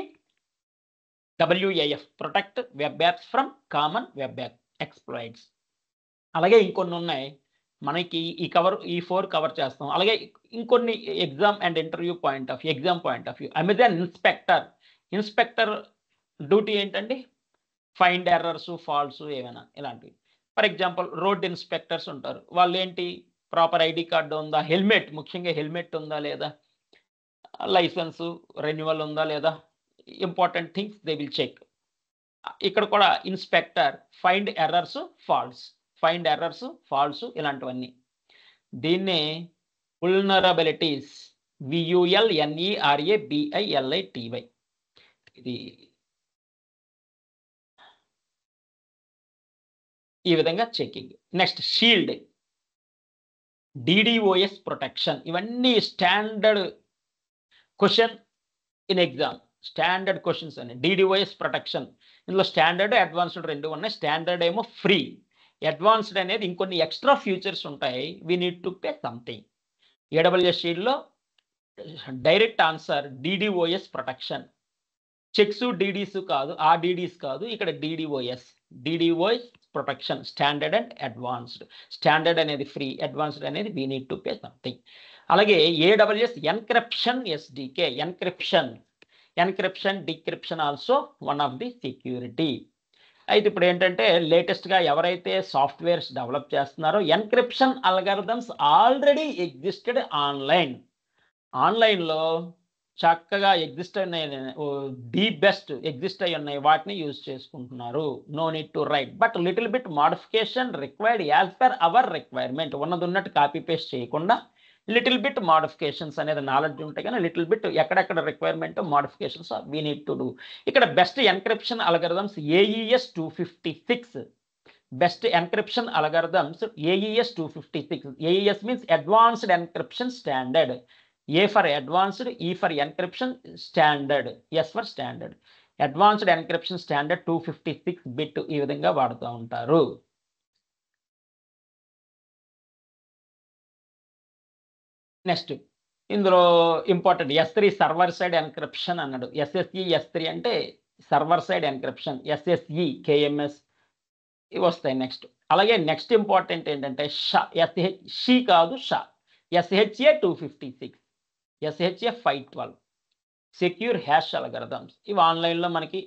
WAF protect web apps from common web exploits. అలాగే ఇంకొన్ని ఉన్నాయి మనకి, ఈ 4 cover చేస్తాం. అలాగే ఇంకొన్ని exam and interview exam point of view. Amazon inspector duty ఏంటండి? ఫైండ్ ఎర్రర్స్, ఫాల్ట్స్ ఏమైనా ఇలాంటివి. ఫర్ ఎగ్జాంపుల్ రోడ్ ఇన్స్పెక్టర్స్ ఉంటారు, వాళ్ళు ఏంటి? ప్రాపర్ ఐడి కార్డు ఉందా, హెల్మెట్, ముఖ్యంగా హెల్మెట్ ఉందా లేదా, లైసెన్సు రెన్యువల్ ఉందా లేదా, important things they will check. ఇక్కడ కూడా ఇన్స్పెక్టర్ ఫైండ్ ఎర్రర్స్, ఫాల్ట్స్ ఇలాంటివన్నీ. దీన్నే వల్నరబిలిటీస్, VULNERABILITY. ఇది ఈ విధంగా checking. Next shield, DDoS protection. ఇవన్నీ standard question in exam, standard questions అని. DDoS ప్రొటెక్షన్, ఇందులో స్టాండర్డ్, అడ్వాన్స్డ్ 2 ఉన్నాయి. స్టాండర్డ్ ఏమో ఫ్రీ, అడ్వాన్స్డ్ అనేది ఇంకొన్ని ఎక్స్ట్రా ఫ్యూచర్స్ ఉంటాయి. We need to pay something. AWS షీల్డ్లో direct answer DDoS protection. Checks, DDS కాదు, DDs కాదు, ఇక్కడ DDoS protection, standard and advanced. Standard అనేది ఫ్రీ, అడ్వాన్స్డ్ అనేది we need to pay something. అలాగే AWS encryption SDK, encryption decryption also one of the security. అయితే ఇప్పుడు ఏంటంటే లేటెస్ట్గా ఎవరైతే సాఫ్ట్వేర్స్ డెవలప్ చేస్తున్నారో ఎన్క్రిప్షన్ అల్గారిథమ్స్ ఆల్రెడీ ఎగ్జిస్టెడ్ ఆన్లైన్లో చక్కగా ఎగ్జిస్ట్ అయినాయి, ది బెస్ట్ ఎగ్జిస్ట్ అయి ఉన్నాయి, వాటిని యూజ్ చేసుకుంటున్నారు. No need to write, but little bit modification required as per our requirement. ఉన్నది ఉన్నట్టు కాపీ పేస్ట్ చేయకుండా లిటిల్ బిట్ మాడిఫికేషన్స్ అనేది నాలెడ్జ్ ఉంటాయి, కానీ లిటిల్ బిట్ ఎక్కడెక్కడ requirement modifications we need to do. ఇక్కడ best encryption algorithms AES 256. Best encryption algorithms AES 256. AES means advanced encryption standard. A for advanced, E for encryption, standard, S for standard. Advanced encryption standard 256 bit ఈ విధంగా వాడుతూ ఉంటారు. Next ఇందులో important S3 server side encryption అన్నాడు. SSE S3 అంటే server side encryption, SSE KMS ఇవి వస్తాయి next. అలాగే నెక్స్ట్ ఇంపార్టెంట్ ఏంటంటే షీ కాదు Shah, SHA 256, SHA 512 secure hash algorithms. ఇవి ఆన్లైన్లో మనకి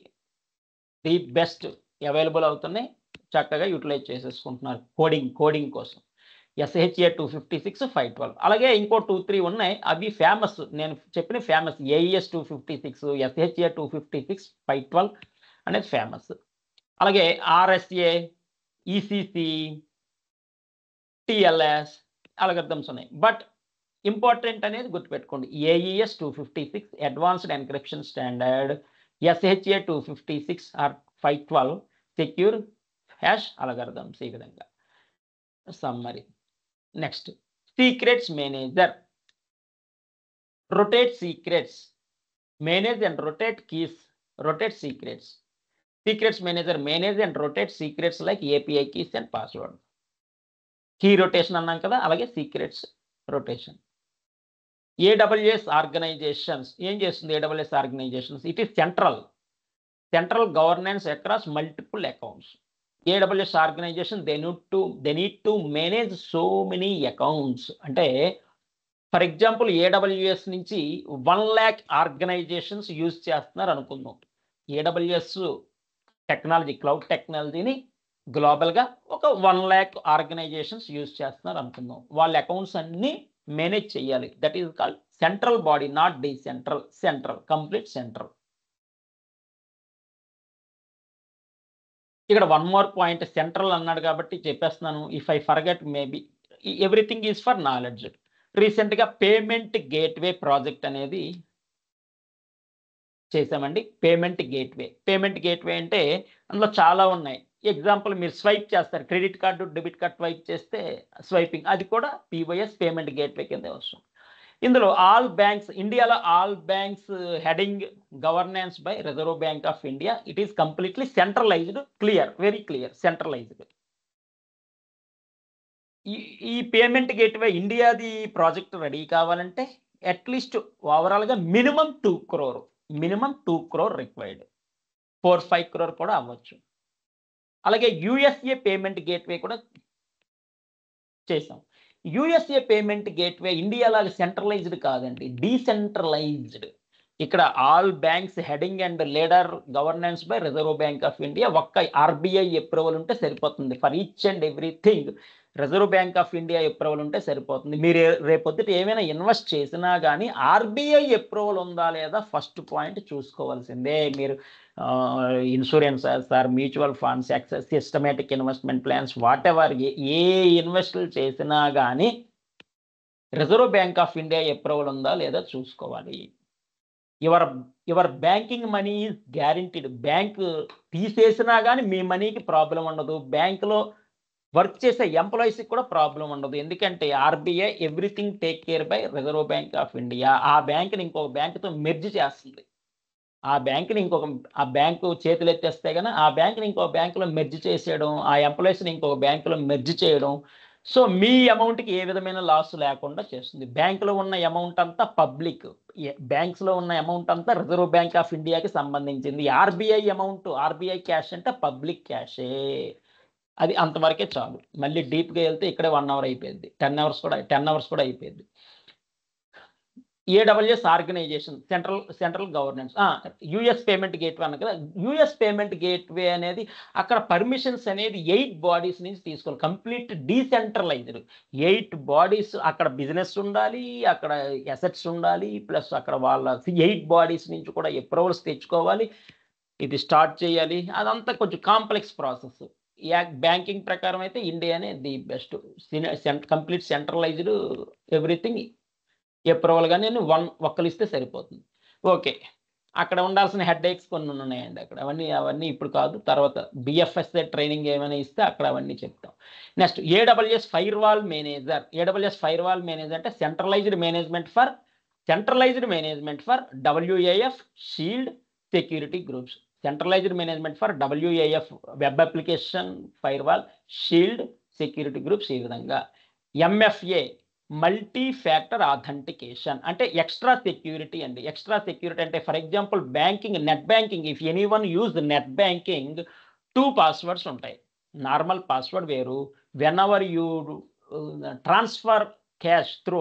ది బెస్ట్ అవైలబుల్ అవుతున్నాయి, చక్కగా యూటిలైజ్ చేసేసుకుంటున్నారు కోడింగ్ కోసం. SHA 256, 512. అలాగే ఇంకో 2-3 ఉన్నాయి, అవి ఫేమస్. నేను చెప్పిన ఫేమస్ AES 256, SHA 256, 512 అనేది ఫేమస్. అలాగే RSA, ECC, TLS అల్గారిథమ్స్ ఉన్నాయి. బట్ ఇంపార్టెంట్ అనేది గుర్తుపెట్టుకోండి, AES 256 advanced encryption standard, SHA 256 or 512 secure hash algorithms. ఈ విధంగా సమ్మరీ. Next secrets manager, rotate secrets, manage and rotate keys, rotate secrets. Secrets manager manage and rotate secrets like API keys and password. Key rotation అన్నాం కదా, అలాగే secrets rotation. AWS organisations ఏం చేస్తుంది? AWS organizations it is central governance across multiple accounts. AWS organization they need to manage so many accounts. అంటే for example AWS నుంచి 1 lakh organisations use చేస్తున్నారు అనుకుందాం. AWS technology, cloud టెక్నాలజీని గ్లోబల్గా ఒక 1 lakh organisations use చేస్తున్నారు అనుకుందాం. వాళ్ళ అకౌంట్స్ అన్నీ మేనేజ్ చేయాలి. That is called central body, not డీసెంట్రల్, complete central. ఇక్కడ వన్ మోర్ పాయింట్ సెంట్రల్ అన్నాడు కాబట్టి చెప్పేస్తున్నాను. If I forget maybe everything is for knowledge. రీసెంట్గా పేమెంట్ గేట్వే ప్రాజెక్ట్ అనేది చేసామండి. పేమెంట్ గేట్వే అంటే అందులో చాలా ఉన్నాయి. ఎగ్జాంపుల్ మీరు స్వైప్ చేస్తారు, credit card debit card swipe చేస్తే స్వైపింగ్, అది కూడా పిఓఎస్ పేమెంట్ గేట్వే కింద వస్తుంది. ఇందులో ఆల్ బ్యాంక్స్, ఇండియాలో all banks heading governance by Reserve bank of India. It is completely centralised, clear, very clear, centralised. ఈ పేమెంట్ గేట్వే ఇండియాది ప్రాజెక్ట్ రెడీ కావాలంటే అట్లీస్ట్ ఓవరాల్గా మినిమం 2 crore రిక్వైర్డ్. 4-5 crore కూడా అవ్వచ్చు. అలాగే యుఎస్ఏ పేమెంట్ గేట్వే కూడా చేసాం. యుఎస్ఏ పేమెంట్ గేట్వే ఇండియా లాగా సెంట్రలైజ్డ్ కాదండి, డీసెంట్రలైజ్డ్. ఇక్కడ all banks heading and leader governance by Reserve bank of India. ఒక్క ఆర్బీఐ అప్రూవల్ ఉంటే సరిపోతుంది for each and everything. Reserve bank of India approval ఉంటే సరిపోతుంది. మీరు రేపొద్దుట ఏమైనా ఇన్వెస్ట్ చేసినా కానీ ఆర్బీఐ అప్రూవల్ ఉందా లేదా ఫస్ట్ పాయింట్ చూసుకోవాల్సిందే. మీరు insurance sir, mutual funds, systematic investment plans, whatever, ఏ ఇన్వెస్ట్లు చేసినా కానీ reserve bank of India approval ఉందా లేదా చూసుకోవాలి. Your banking money is guaranteed. Bank తీసేసినా కానీ మీ మనీకి ప్రాబ్లం ఉండదు. బ్యాంకులో వర్క్ చేసే ఎంప్లాయీస్కి కూడా ప్రాబ్లం ఉండదు. ఎందుకంటే RBI everything take care by Reserve bank of India. ఆ బ్యాంకుని ఇంకొక బ్యాంకుతో మెర్జ్ చేస్తుంది. ఆ బ్యాంకు చేతులు ఎత్తేస్తే కానీ ఆ బ్యాంకుని ఇంకొక బ్యాంకులో మెర్జ్ చేసేయడం, ఆ ఎంప్లాయీస్ని ఇంకొక బ్యాంకులో మెర్జ్ చేయడం. సో మీ అమౌంట్కి ఏ విధమైన లాస్ లేకుండా చేస్తుంది. బ్యాంకులో ఉన్న అమౌంట్ అంతా పబ్లిక్, బ్యాంక్స్లో ఉన్న అమౌంట్ అంతా రిజర్వ్ బ్యాంక్ ఆఫ్ ఇండియాకి సంబంధించింది. ఆర్బీఐ అమౌంట్, ఆర్బీఐ క్యాష్ అంటే పబ్లిక్ క్యాషే. అది అంతవరకే చాలు. మళ్ళీ డీప్గా వెళ్తే ఇక్కడే 1 hour అయిపోయింది, 10 hours కూడా అయిపోయింది. AWS organization, central governance. US payment gateway అన్న కదా, యుఎస్ పేమెంట్ గేట్వే అనేది అక్కడ పర్మిషన్స్ అనేది 8 bodies నుంచి తీసుకోవాలి. Complete decentralised. 8 bodies, అక్కడ బిజినెస్ ఉండాలి, అక్కడ అసెట్స్ ఉండాలి, ప్లస్ అక్కడ వాళ్ళ 8 bodies నుంచి కూడా అప్రూవల్స్ తెచ్చుకోవాలి. ఇది స్టార్ట్ చేయాలి. అదంతా కొంచెం కాంప్లెక్స్ ప్రాసెస్. బ్యాంకింగ్ ప్రకారం అయితే ఇండియానే the best, complete centralised, everything approval కానీ ఒక్కరు ఇస్తే సరిపోతుంది. ఓకే, అక్కడ ఉండాల్సిన హెడ్ ఏక్స్ కొన్ని ఉన్నాయండి అక్కడ. అవన్నీ ఇప్పుడు కాదు, తర్వాత బిఎఫ్ఎస్ఏ ట్రైనింగ్ ఏమైనా ఇస్తే అక్కడ అవన్నీ చెప్తాం. Next AWS firewall manager. AWS firewall manager అంటే centralised management for WAF shield security groups. Centralised management for WAF web application firewall shield security groups. ఈ విధంగా ఎంఎఫ్ఏ మల్టీ ఫ్యాక్టర్ ఆథెంటికేషన్ అంటే ఎక్స్ట్రా సెక్యూరిటీ అండి. ఎక్స్ట్రా సెక్యూరిటీ అంటే for example banking, net banking, if anyone use net banking 2 passwords ఉంటాయి. Normal password వేరు. Whenever you transfer cash through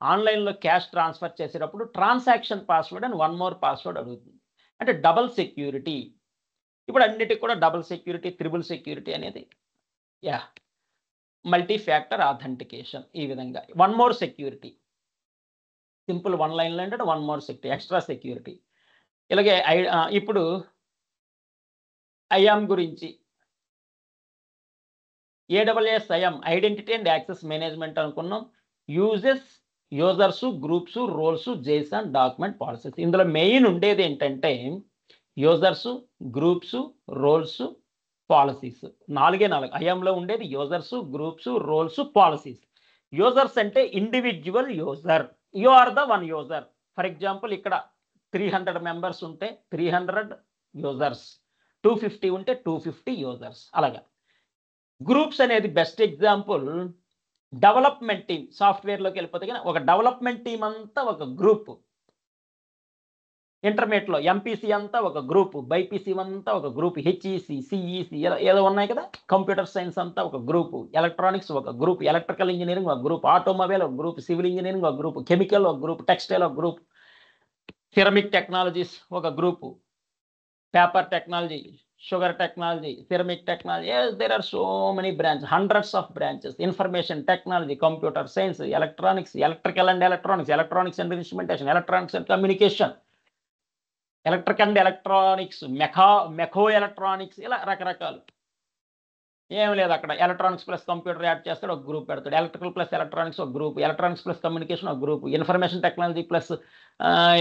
ఆన్లైన్లో cash transfer చేసేటప్పుడు transaction password అని 1 more password అడుగుతుంది. అంటే డబుల్ సెక్యూరిటీ. ఇప్పుడు అన్నిటికి కూడా డబుల్ సెక్యూరిటీ, త్రిబుల్ సెక్యూరిటీ అనేది మల్టీ ఫ్యాక్టర్ ఆథెంటికేషన్. ఈ విధంగా 1 more సెక్యూరిటీ, సింపుల్ 1 lineలో అంటే 1 more సెక్యూరిటీ, ఎక్స్ట్రా సెక్యూరిటీ. ఇలాగే ఇప్పుడు ఐఎమ్ గురించి, AWS IAM identity and access management అనుకున్నాం. Users, groups, roles, JSON document policies. ఇందులో మెయిన్ ఉండేది ఏంటంటే యూజర్స్, గ్రూప్స్, రోల్స్, పాలసీస్. 4 ఐఎంలో ఉండేది users, groups, roles, policies. Users అంటే individual user, you are the one user. For example ఇక్కడ 300 members ఉంటే 300 users, 250 ఉంటే 250 యూజర్స్. అలాగా గ్రూప్స్ అనేది బెస్ట్ ఎగ్జాంపుల్. డెవలప్మెంట్ టీమ్, సాఫ్ట్వేర్లోకి వెళ్ళిపోతే కానీ ఒక డెవలప్మెంట్ టీం అంతా ఒక గ్రూప్. ఇంటర్మీడియట్లో ఎంపీసీ అంతా ఒక గ్రూప్, బైపీసీ అంతా ఒక గ్రూప్, హెచ్ఈసి, సిఈసి ఏదో ఉన్నాయి కదా. కంప్యూటర్ సైన్స్ అంతా ఒక గ్రూప్, ఎలక్ట్రానిక్స్ ఒక గ్రూప్, ఎలక్ట్రికల్ ఇంజనీరింగ్ ఒక గ్రూప్, ఆటోమొబైల్ ఒక గ్రూప్, సివిల్ ఇంజనీరింగ్ ఒక గ్రూప్, కెమికల్ ఒక గ్రూప్, టెక్స్టైల్ ఒక గ్రూప్, సిరమిక్ టెక్నాలజీస్ ఒక group, paper technology, sugar technology, ceramic technology. Yes, there are so many branches, hundreds of branches. Information technology, computer science, electronics, electrical and electronics, electronics and instrumentation, electronics and communication. Electric and electronics, మెకో electronics, ఇలా రకరకాలు. ఏం లేదు, అక్కడ electronics plus computer add చేస్తాడు, ఒక group పెడతాడు. Electrical plus electronics ఒక గ్రూప్, ఎలక్ట్రానిక్స్ ప్లస్ కమ్యూనికేషన్ ఒక గ్రూప్, ఇన్ఫర్మేషన్ టెక్నాలజీ ప్లస్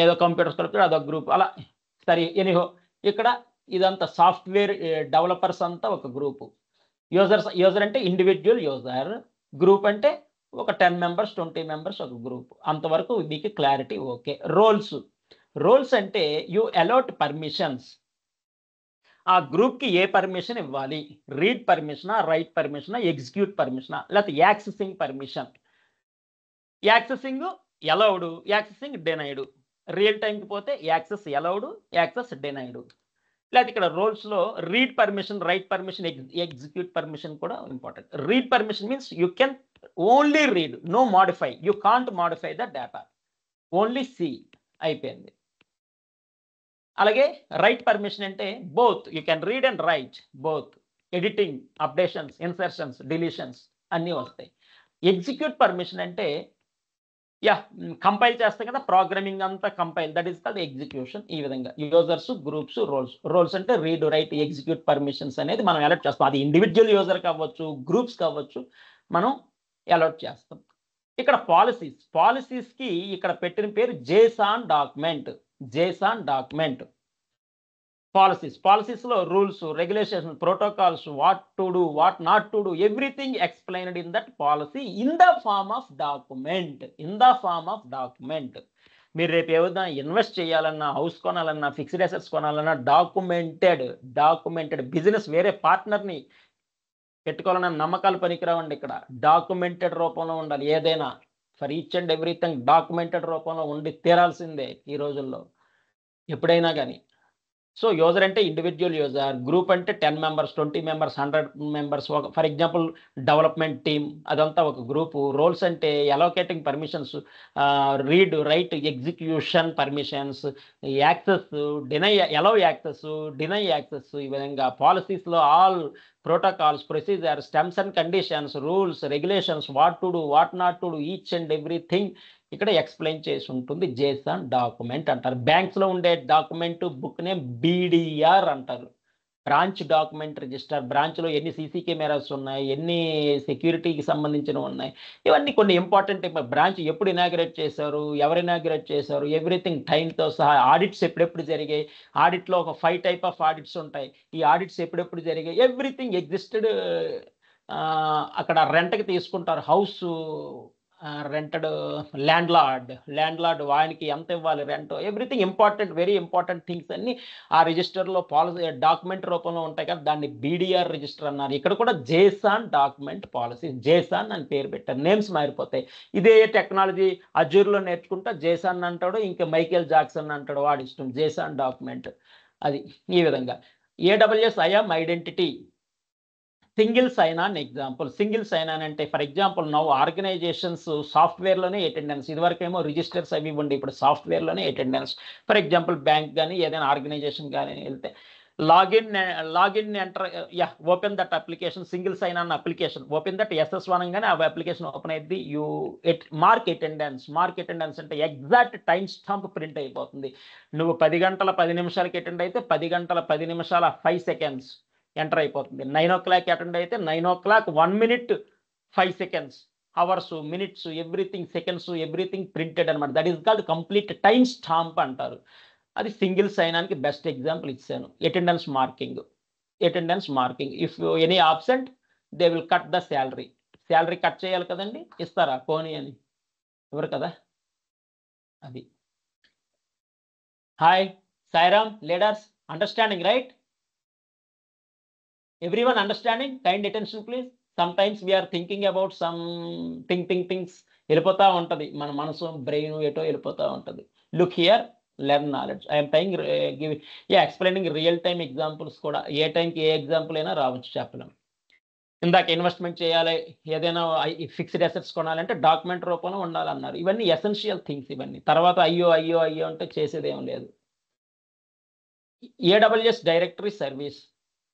ఏదో కంప్యూటర్స్ కలుపుతాడు, అదొక గ్రూప్. అలా సరే, ఎనీహో ఇక్కడ ఇదంతా సాఫ్ట్వేర్ డెవలపర్స్ అంతా ఒక గ్రూపు. యూజర్ అంటే ఇండివిజువల్ యూజర్, గ్రూప్ అంటే ఒక 10 మెంబర్స్ 20 మెంబర్స్ ఒక గ్రూప్. అంతవరకు మీకు క్లారిటీ ఓకే. రోల్స్ అంటే యూ అలాట్ పర్మిషన్స్. ఆ గ్రూప్కి ఏ పర్మిషన్ ఇవ్వాలి? రీడ్ పర్మిషనా, రైట్ పర్మిషనా, ఎగ్జిక్యూట్ పర్మిషనా, లేకపోతే accessing permission. Accessing allowed, accessing denied. Real టైంకి పోతే యాక్సెస్ అలౌడ్, యాక్సెస్ డినైడ్. లేకపోతే ఇక్కడ రోల్స్లో read permission, write permission, execute permission కూడా important. Read permission means you can only read, no modify, you can't modify the data, only see, అయిపోయింది. అలాగే write permission అంటే both, you can read and right both, editing, updations, insertions, deletions అన్నీ వస్తాయి. Execute permission అంటే compile చేస్తాం కదా, programming అంతా compile, that is called execution. ఈ విధంగా యూజర్స్, గ్రూప్స్, రోల్స్ అంటే రీడ్, రైట్, ఎగ్జిక్యూట్ పర్మిషన్స్ అనేది మనం అలాట్ చేస్తాం. అది ఇండివిజువల్ యూజర్ కావచ్చు, గ్రూప్స్ కావచ్చు, మనం అలాట్ చేస్తాం. ఇక్కడ పాలసీస్కి ఇక్కడ పెట్టిన పేరు JSON డాక్యుమెంట్. పాలసీస్లో rules, regulations, protocols, what to do, what not to do, everything explained in that policy in the form of document. మీరు రేపు ఏదైనా ఇన్వెస్ట్ చేయాలన్నా, హౌస్ కొనాలన్నా, ఫిక్స్డ్ అసెట్స్ కొనాలన్నా డాక్యుమెంటెడ్ బిజినెస్, వేరే పార్ట్నర్ని పెట్టుకోవాలన్న నమ్మకాలు పనికిరావండి. ఇక్కడ డాక్యుమెంటెడ్ రూపంలో ఉండాలి. ఏదైనా for each and everything documented రూపంలో ఉండి తీరాల్సిందే ఈ రోజుల్లో, ఎప్పుడైనా కానీ. సో యూజర్ అంటే ఇండివిజువల్ యూజర్, గ్రూప్ అంటే 10 members 20 members 100 members. For example development team, అదంతా ఒక గ్రూపు. రోల్స్ అంటే allocating permissions, read, write, execution permissions, access, allow access, deny access. ఈ విధంగా పాలసీస్లో all protocols, procedures, terms and conditions, rules, regulations, what to do, what not to do, each and everything ఇక్కడ explain చేసి ఉంటుంది. JSON document అంటారు. బ్యాంక్స్లో ఉండే document book name BDR అంటారు, branch document register. బ్రాంచ్లో ఎన్ని CC కెమెరాస్ ఉన్నాయి, ఎన్ని సెక్యూరిటీకి సంబంధించినవి ఉన్నాయి, ఇవన్నీ కొన్ని ఇంపార్టెంట్. బ్రాంచ్ ఎప్పుడు ఇనాగ్రేట్ చేశారు, ఎవరు ఇనాగ్రేట్ చేశారు, ఎవ్రీథింగ్ టైంతో సహా. ఆడిట్స్ ఎప్పుడెప్పుడు జరిగాయి, ఆడిట్లో ఒక 5 టైప్ ఆఫ్ ఆడిట్స్ ఉంటాయి, ఈ ఆడిట్స్ ఎప్పుడెప్పుడు జరిగాయి, ఎవ్రీథింగ్ ఎగ్జిస్టెడ్. అక్కడ రెంట్కి తీసుకుంటారు, హౌస్ రెంటెడ్, ల్యాండ్ లార్డ్ ఆయనకి ఎంత ఇవ్వాలి rent, everything important, very important things అన్ని ఆ రిజిస్టర్లో పాలసీ డాక్యుమెంట్ రూపంలో ఉంటాయి కదా, దాన్ని BDR రిజిస్టర్ అన్నారు. ఇక్కడ కూడా JSON డాక్యుమెంట్ పాలసీ, JSON అని పేరు పెట్టారు, నేమ్స్ మారిపోతాయి. ఇదే టెక్నాలజీ అజూర్లో నేర్చుకుంటా JSON అంటాడు, ఇంకా మైకేల్ జాక్సన్ అంటాడు, వాడి ఇష్టం, JSON డాక్యుమెంట్. అది ఈ విధంగా. AWS IAM identity, single sign on example. Single sign on అంటే ఫర్ ఎగ్జాంపుల్ నౌ ఆర్గనైజేషన్స్ సాఫ్ట్వేర్లోనే అటెండెన్స్, ఇదివరకేమో రిజిస్టర్స్ అవి ఇవ్వండి, ఇప్పుడు సాఫ్ట్వేర్లోనే అటెండెన్స్. ఫర్ ఎగ్జాంపుల్ బ్యాంక్ కానీ ఏదైనా ఆర్గనైజేషన్ కానీ వెళ్తే login enter, open that application, single sign on application, open that SS1 అనగానే ఆ అప్లికేషన్ ఓపెన్ అయ్యింది. మార్క్ అటెండెన్స్ అంటే ఎగ్జాక్ట్ టైం స్టాంప్ ప్రింట్ అయిపోతుంది. నువ్వు 10 గంటల 10 నిమిషాలకి అటెండ్ అయితే 10 గంటల 10 నిమిషాల 5 సెకండ్స్ ఎంటర్ అయిపోతుంది. 9 o'clock అటెండ్ అయితే 9 o'clock 1 minute 5 seconds, hours, minutes, everything, seconds, everything printed అనమాట. That is called complete time stamp అంటారు. అది సింగిల్ సైనానికి బెస్ట్ ఎగ్జాంపుల్ ఇచ్చాను. Attendance marking, if any absent they will cut the salary cut చేయాలి కదండి, ఇస్తారా పోనీ అని, ఎవరు కదా. అది. Hi Sairam leaders, understanding right? Everyone understanding? Kind attention please. Sometimes we are thinking about some things. వెళ్ళిపోతా ఉంటుంది మన మనసు, బ్రెయిన్ ఎటో వెళ్ళిపోతూ ఉంటుంది. Look here, learn knowledge. I'm tying explaining real time examples కూడా. ఏ టైంకి ఏ ఎగ్జాంపుల్ అయినా రావచ్చు చెప్పలేం. ఇందాక ఇన్వెస్ట్మెంట్ చేయాలి, ఏదైనా ఫిక్స్డ్ అసెట్స్ కొనాలంటే డాక్యుమెంట్ రూపంలో ఉండాలన్నారు. ఇవన్నీ ఎసెన్షియల్ థింగ్స్ ఇవన్నీ. తర్వాత అయ్యో అంటే చేసేదేం లేదు. AWS డైరెక్టరీ సర్వీస్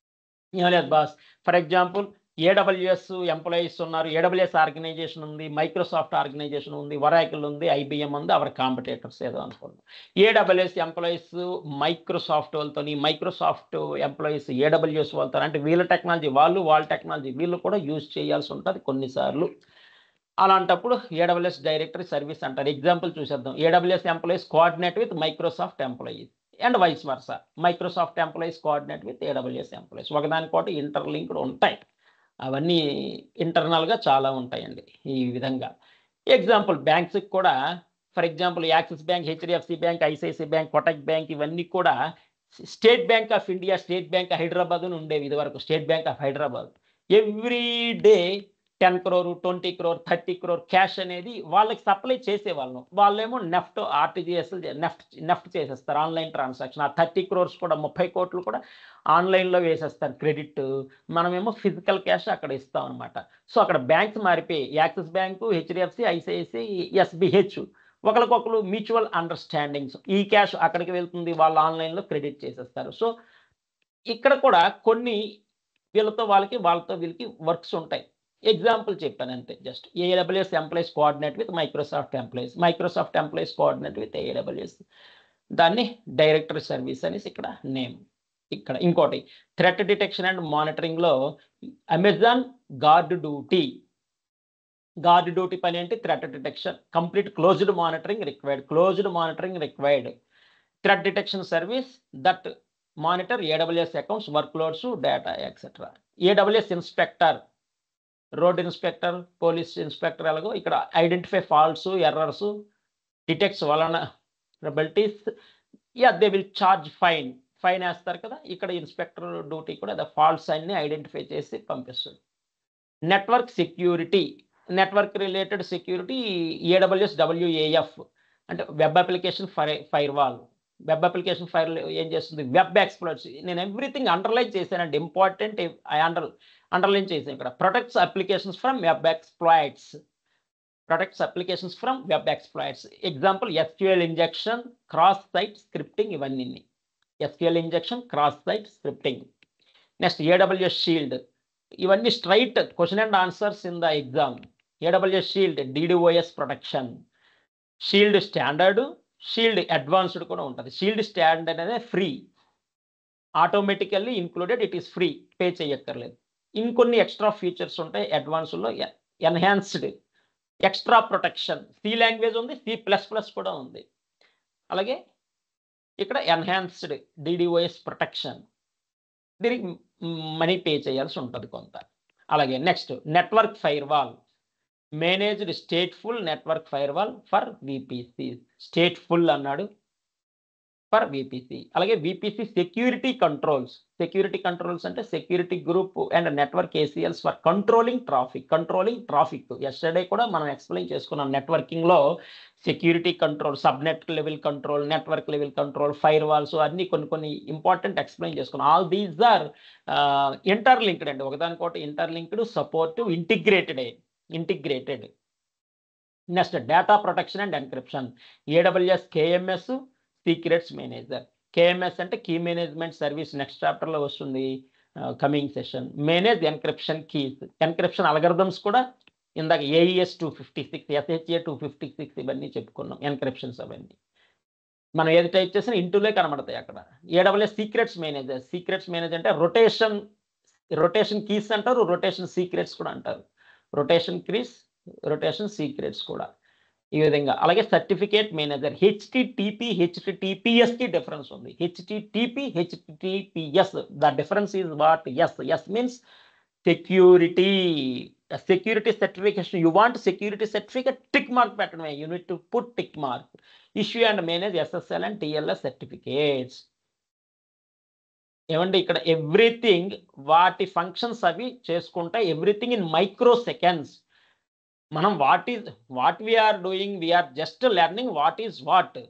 ఏం లేదు boss. For example AWS employees ఉన్నారు, ఏడబ్ల్యూఎస్ ఆర్గనైజేషన్ ఉంది, మైక్రోసాఫ్ట్ ఆర్గనైజేషన్ ఉంది, వరాకిల్ ఉంది, ఐబిఎం ఉంది, అవర్ కాంపిటేటర్స్ ఏదో అనుకోండి. ఏడబ్ల్యూఎస్ ఎంప్లాయీస్ మైక్రోసాఫ్ట్ వాళ్ళతో, మైక్రోసాఫ్ట్ ఎంప్లాయీస్ ఏడబ్ల్యూఎస్ వాళ్ళతో, అంటే వీళ్ళ టెక్నాలజీ వాళ్ళు, వాళ్ళ టెక్నాలజీ వీళ్ళు కూడా యూజ్ చేయాల్సి ఉంటుంది కొన్నిసార్లు. అలాంటప్పుడు ఏడబ్ల్యూఎస్ డైరెక్టరీ సర్వీస్ అంటారు. ఎగ్జాంపుల్ చూసేద్దాం. AWS employees coordinate with Microsoft employees and vice versa. Microsoft employees coordinate with AWS employees. ఒకదానికోటి ఇంటర్లింక్డ్ ఉంటాయి. అవన్నీ ఇంటర్నల్గా చాలా ఉంటాయండి ఈ విధంగా. ఎగ్జాంపుల్ బ్యాంక్స్కి కూడా, for example axis bank, HDFC bank, ICICI bank, Kotak bank ఇవన్నీ కూడా state bank of India, state bank Hyderabad అని ఉండేవి ఇదివరకు. State bank of Hyderabad every day 10 crore, 20 crore, 30 crore cash అనేది వాళ్ళకి సప్లై చేసేవాళ్ళం. వాళ్ళేమో నెఫ్ట్, ఆర్టీజీఎస్, నెఫ్ట్ చేసేస్తారు ఆన్లైన్ ట్రాన్సాక్షన్. ఆ 30 crores కూడా 30 కోట్లు కూడా ఆన్లైన్లో వేసేస్తారు క్రెడిట్. మనమేమో ఫిజికల్ క్యాష్ అక్కడ ఇస్తాం అనమాట. సో అక్కడ బ్యాంక్స్ మారిపోయి axis bank, HDFC, ICICI, SBH ఒకరికొకరు మ్యూచువల్ అండర్స్టాండింగ్స్. ఈ క్యాష్ అక్కడికి వెళ్తుంది, వాళ్ళు ఆన్లైన్లో క్రెడిట్ చేసేస్తారు. సో ఇక్కడ కూడా కొన్ని వీళ్ళతో వీళ్ళకి వర్క్స్ ఉంటాయి. ఎగ్జాంపుల్ చెప్పాను అంతే just. AWS employees coordinate with Microsoft employees, Microsoft employees coordinate with AWS. దాన్ని డైరెక్టరీ సర్వీస్ అనేసి ఇక్కడ నేమ్. ఇక్కడ ఇంకోటి థ్రెట్ డిటెక్షన్ అండ్ మానిటరింగ్లో Amazon gourd duty. Gourd duty పని ఏంటి? Threat detection. Complete closed monitoring required. Threat detection service that monitor AWS accounts, workloads, data etcetera. AWS inspector, road inspector, police inspector ఎలాగో ఇక్కడ identify faults, errors, detects vulnerabilities. They will charge fine వేస్తారు కదా. ఇక్కడ inspector duty కూడా faults అన్ని identify చేసి పంపిస్తుంది. Network security, network related security AWS WAF అంటే web application firewall. Web application fire ఏం చేస్తుంది? Web exploits. నేను ఎవ్రీథింగ్ అండర్లైన్ చేశానండి, ఇంపార్టెంట్. అండర్లైన్ చేసాను ఇక్కడ. Protects applications from web exploits. Example SQL injection, cross site scripting, ఇవన్నీ. SQL injection, cross site scripting. Next AWS shield. ఇవన్నీ straight question and answers in the exam. AWS shield, DDoS protection. Shield standard, shield advanced కూడా ఉంటుంది. Shield standard అనేది free, automatically included, it is free, pay చేయక్కర్లేదు. ఇంకొన్ని extra features ఉంటాయి అడ్వాన్స్డ్లో. Enhanced, extra protection. C language ఉంది, C++ కూడా ఉంది. అలాగే ఇక్కడ ఎన్హాన్స్డ్ డిడిఓఎస్ ప్రొటెక్షన్, దీనికి మనీ పే చేయాల్సి ఉంటుంది కొంత. అలాగే next network firewall, managed stateful network firewall for VPC. Stateful అన్నాడు ఫర్ విపిసి. అలాగే VPC security controls. Security controls అంటే security group and network ACLs for controlling traffic. Yesterday కూడా మనం ఎక్స్ప్లెయిన్ చేసుకున్నాం. నెట్వర్కింగ్లో security control, subnet level control, network level control, firewalls అన్ని కొన్ని important explain చేసుకున్నాం. ఆల్ దీస్ ఆర్ ఇంటర్లింక్డ్ అండి, ఒకదానికోటి interlinked, supportive, integrated. Next data protection and encryption. AWS KMS, secrets manager. KMS అంటే కీ మేనేజ్మెంట్ సర్వీస్, నెక్స్ట్ చాప్టర్లో వస్తుంది, coming session. Manage encryption keys. Encryption algorithms కూడా ఇందాక AES 256, SHA 256 ఇవన్నీ చెప్పుకున్నాం. ఎన్క్రిప్షన్స్ అవన్నీ మనం ఏది టైప్ చేసినా ఇంటూలే కనబడతాయి అక్కడ. ఏడబ్ల్యూఎస్ సీక్రెట్స్ మేనేజర్ అంటే రొటేషన్ కీస్ అంటారు, రొటేషన్ సీక్రెట్స్ కూడా అంటారు. రొటేషన్ కీస్, రొటేషన్ సీక్రెట్స్ కూడా ఈ విధంగా. అలాగే సర్టిఫికేట్ మేనేజర్. HTTPS కి డిఫరెన్స్ ఉంది. HTTPS, the difference is what? S means security. Security certification, you want security certificate, tick mark పెట్టడమే. You need to put tick mark. Issue and manage SSL and TLS certificates. ఏమండి ఇక్కడ everything వాటి functions అవి చేసుకుంటే everything in microseconds. మనం what we're doing, we're just learning what is what.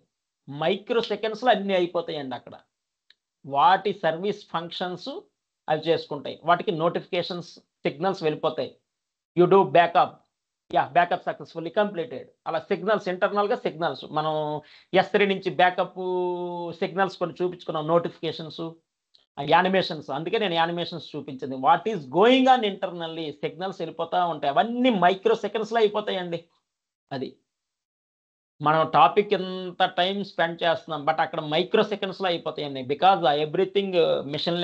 మైక్రో సెకండ్స్లో అన్నీ అయిపోతాయండి అక్కడ. వాటి సర్వీస్ ఫంక్షన్స్ అవి చేసుకుంటాయి, వాటికి నోటిఫికేషన్స్, సిగ్నల్స్ వెళ్ళిపోతాయి. You do backup, backup successfully completed. అలా సిగ్నల్స్, ఇంటర్నల్గా సిగ్నల్స్ మనం S3 నుంచి బ్యాకప్ సిగ్నల్స్ కొన్ని చూపించుకున్నాం. నోటిఫికేషన్స్, యానిమేషన్స్, అందుకే నేను యానిమేషన్స్ చూపించింది. What is going on internally, signals వెళ్ళిపోతూ ఉంటాయి, అవన్నీ మైక్రో సెకండ్స్లో అయిపోతాయండి. అది మనం టాపిక్ ఎంత టైం స్పెండ్ చేస్తున్నాం, బట్ అక్కడ మైక్రో సెకండ్స్లో అయిపోతాయండి. Because everything machine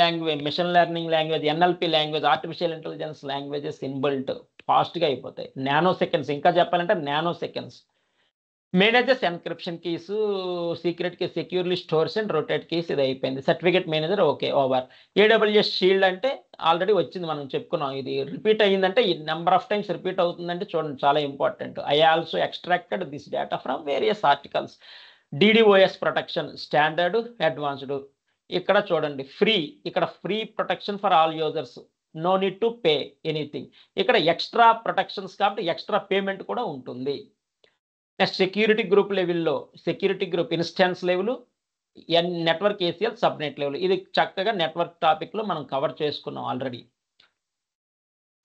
learning language, NLP language, artificial intelligence languages inbuilt ఫాస్ట్గా అయిపోతాయి. నానో సెకండ్స్, ఇంకా చెప్పాలంటే nano seconds. Managers encryption keys, secret key securely stores and rotate keys, ఇది అయిపోయింది. Certificate manager okay, over. AWS shield అంటే already వచ్చింది, మనం చెప్పుకున్నాం. ఇది రిపీట్ అయ్యిందంటే, ఈ నెంబర్ ఆఫ్ టైమ్స్ రిపీట్ అవుతుందంటే చూడండి, చాలా important. I also extracted this data from various articles. DDoS protection standard, advanced. ఇక్కడ చూడండి ఫ్రీ, ఇక్కడ free protection for all users, no need to pay anything. ఇక్కడ ఎక్స్ట్రా ప్రొటెక్షన్స్ కాబట్టి extra payment కూడా ఉంటుంది. నెక్స్ట్ సెక్యూరిటీ గ్రూప్ లెవెల్లో, security group instance level, network ACL, subnet level. ఇది చక్కగా నెట్వర్క్ టాపిక్లో మనం కవర్ చేసుకున్నాం already.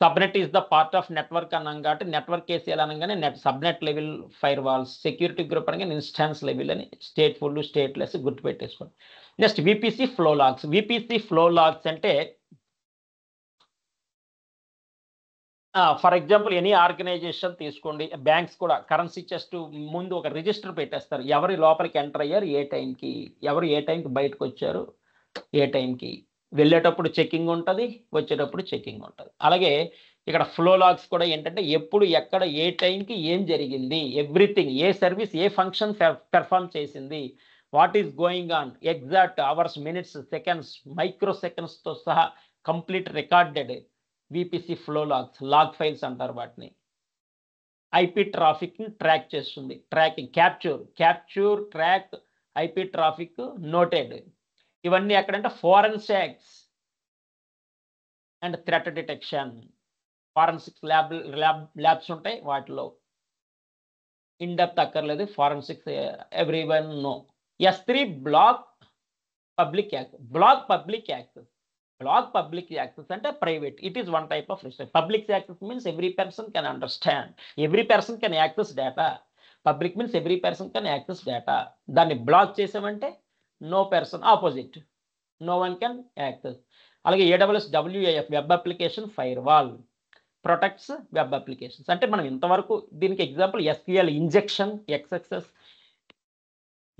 Subnet is the part of network అన్నాం కాబట్టి నెట్వర్క్ ఏసీఎల్ అనగానే subnet level firewalls, security group అనగానే ఇన్స్టెన్స్ లెవెల్ అని స్టేట్ఫుల్ స్టేట్లెస్ గుర్తుపెట్టేసుకోండి. Next VPC flow logs. VPC flow logs అంటే ఫర్ ఎగ్జాంపుల్ ఎనీ ఆర్గనైజేషన్ తీసుకోండి, banks కూడా currency chest ముందు ఒక రిజిస్టర్ పెట్టేస్తారు. ఎవరి లోపలికి ఎంటర్ అయ్యారు, ఏ టైంకి, ఎవరు ఏ టైంకి బయటకు వచ్చారు, ఏ టైంకి, వెళ్ళేటప్పుడు చెకింగ్ ఉంటుంది, వచ్చేటప్పుడు చెకింగ్ ఉంటుంది. అలాగే ఇక్కడ ఫ్లో లాగ్స్ కూడా ఏంటంటే ఎప్పుడు ఎక్కడ ఏ టైంకి ఏం జరిగింది, ఎవ్రీథింగ్, ఏ సర్వీస్ ఏ ఫంక్షన్ పెర్ఫామ్ చేసింది, what is going on, exact hours, minutes, seconds, మైక్రో సెకండ్స్తో సహా complete recorded VPC flow logs, log files అంటారు వాటిని. ఐపీ ట్రాఫిక్ని ట్రాక్ చేస్తుంది, tracking, capture, track, IP traffic, noted. ఇవన్నీ ఎక్కడంటే forensics and threat detection, forensics labs ఉంటాయి, వాటిలో ఇన్ డెప్త్ అక్కర్లేదు, forensics everyone know. S3 block public access. Block public access అంటే private. It is one type of restriction. Public access means every person can understand, every person can access data. Public means every person can access data. దాన్ని black చేసామంటే no person, opposite, no one can access. అలాగే AWS WAF, web application fire wall, protects web applications. అంటే మనం ఇంతవరకు దీనికి example SQL injection, XSS.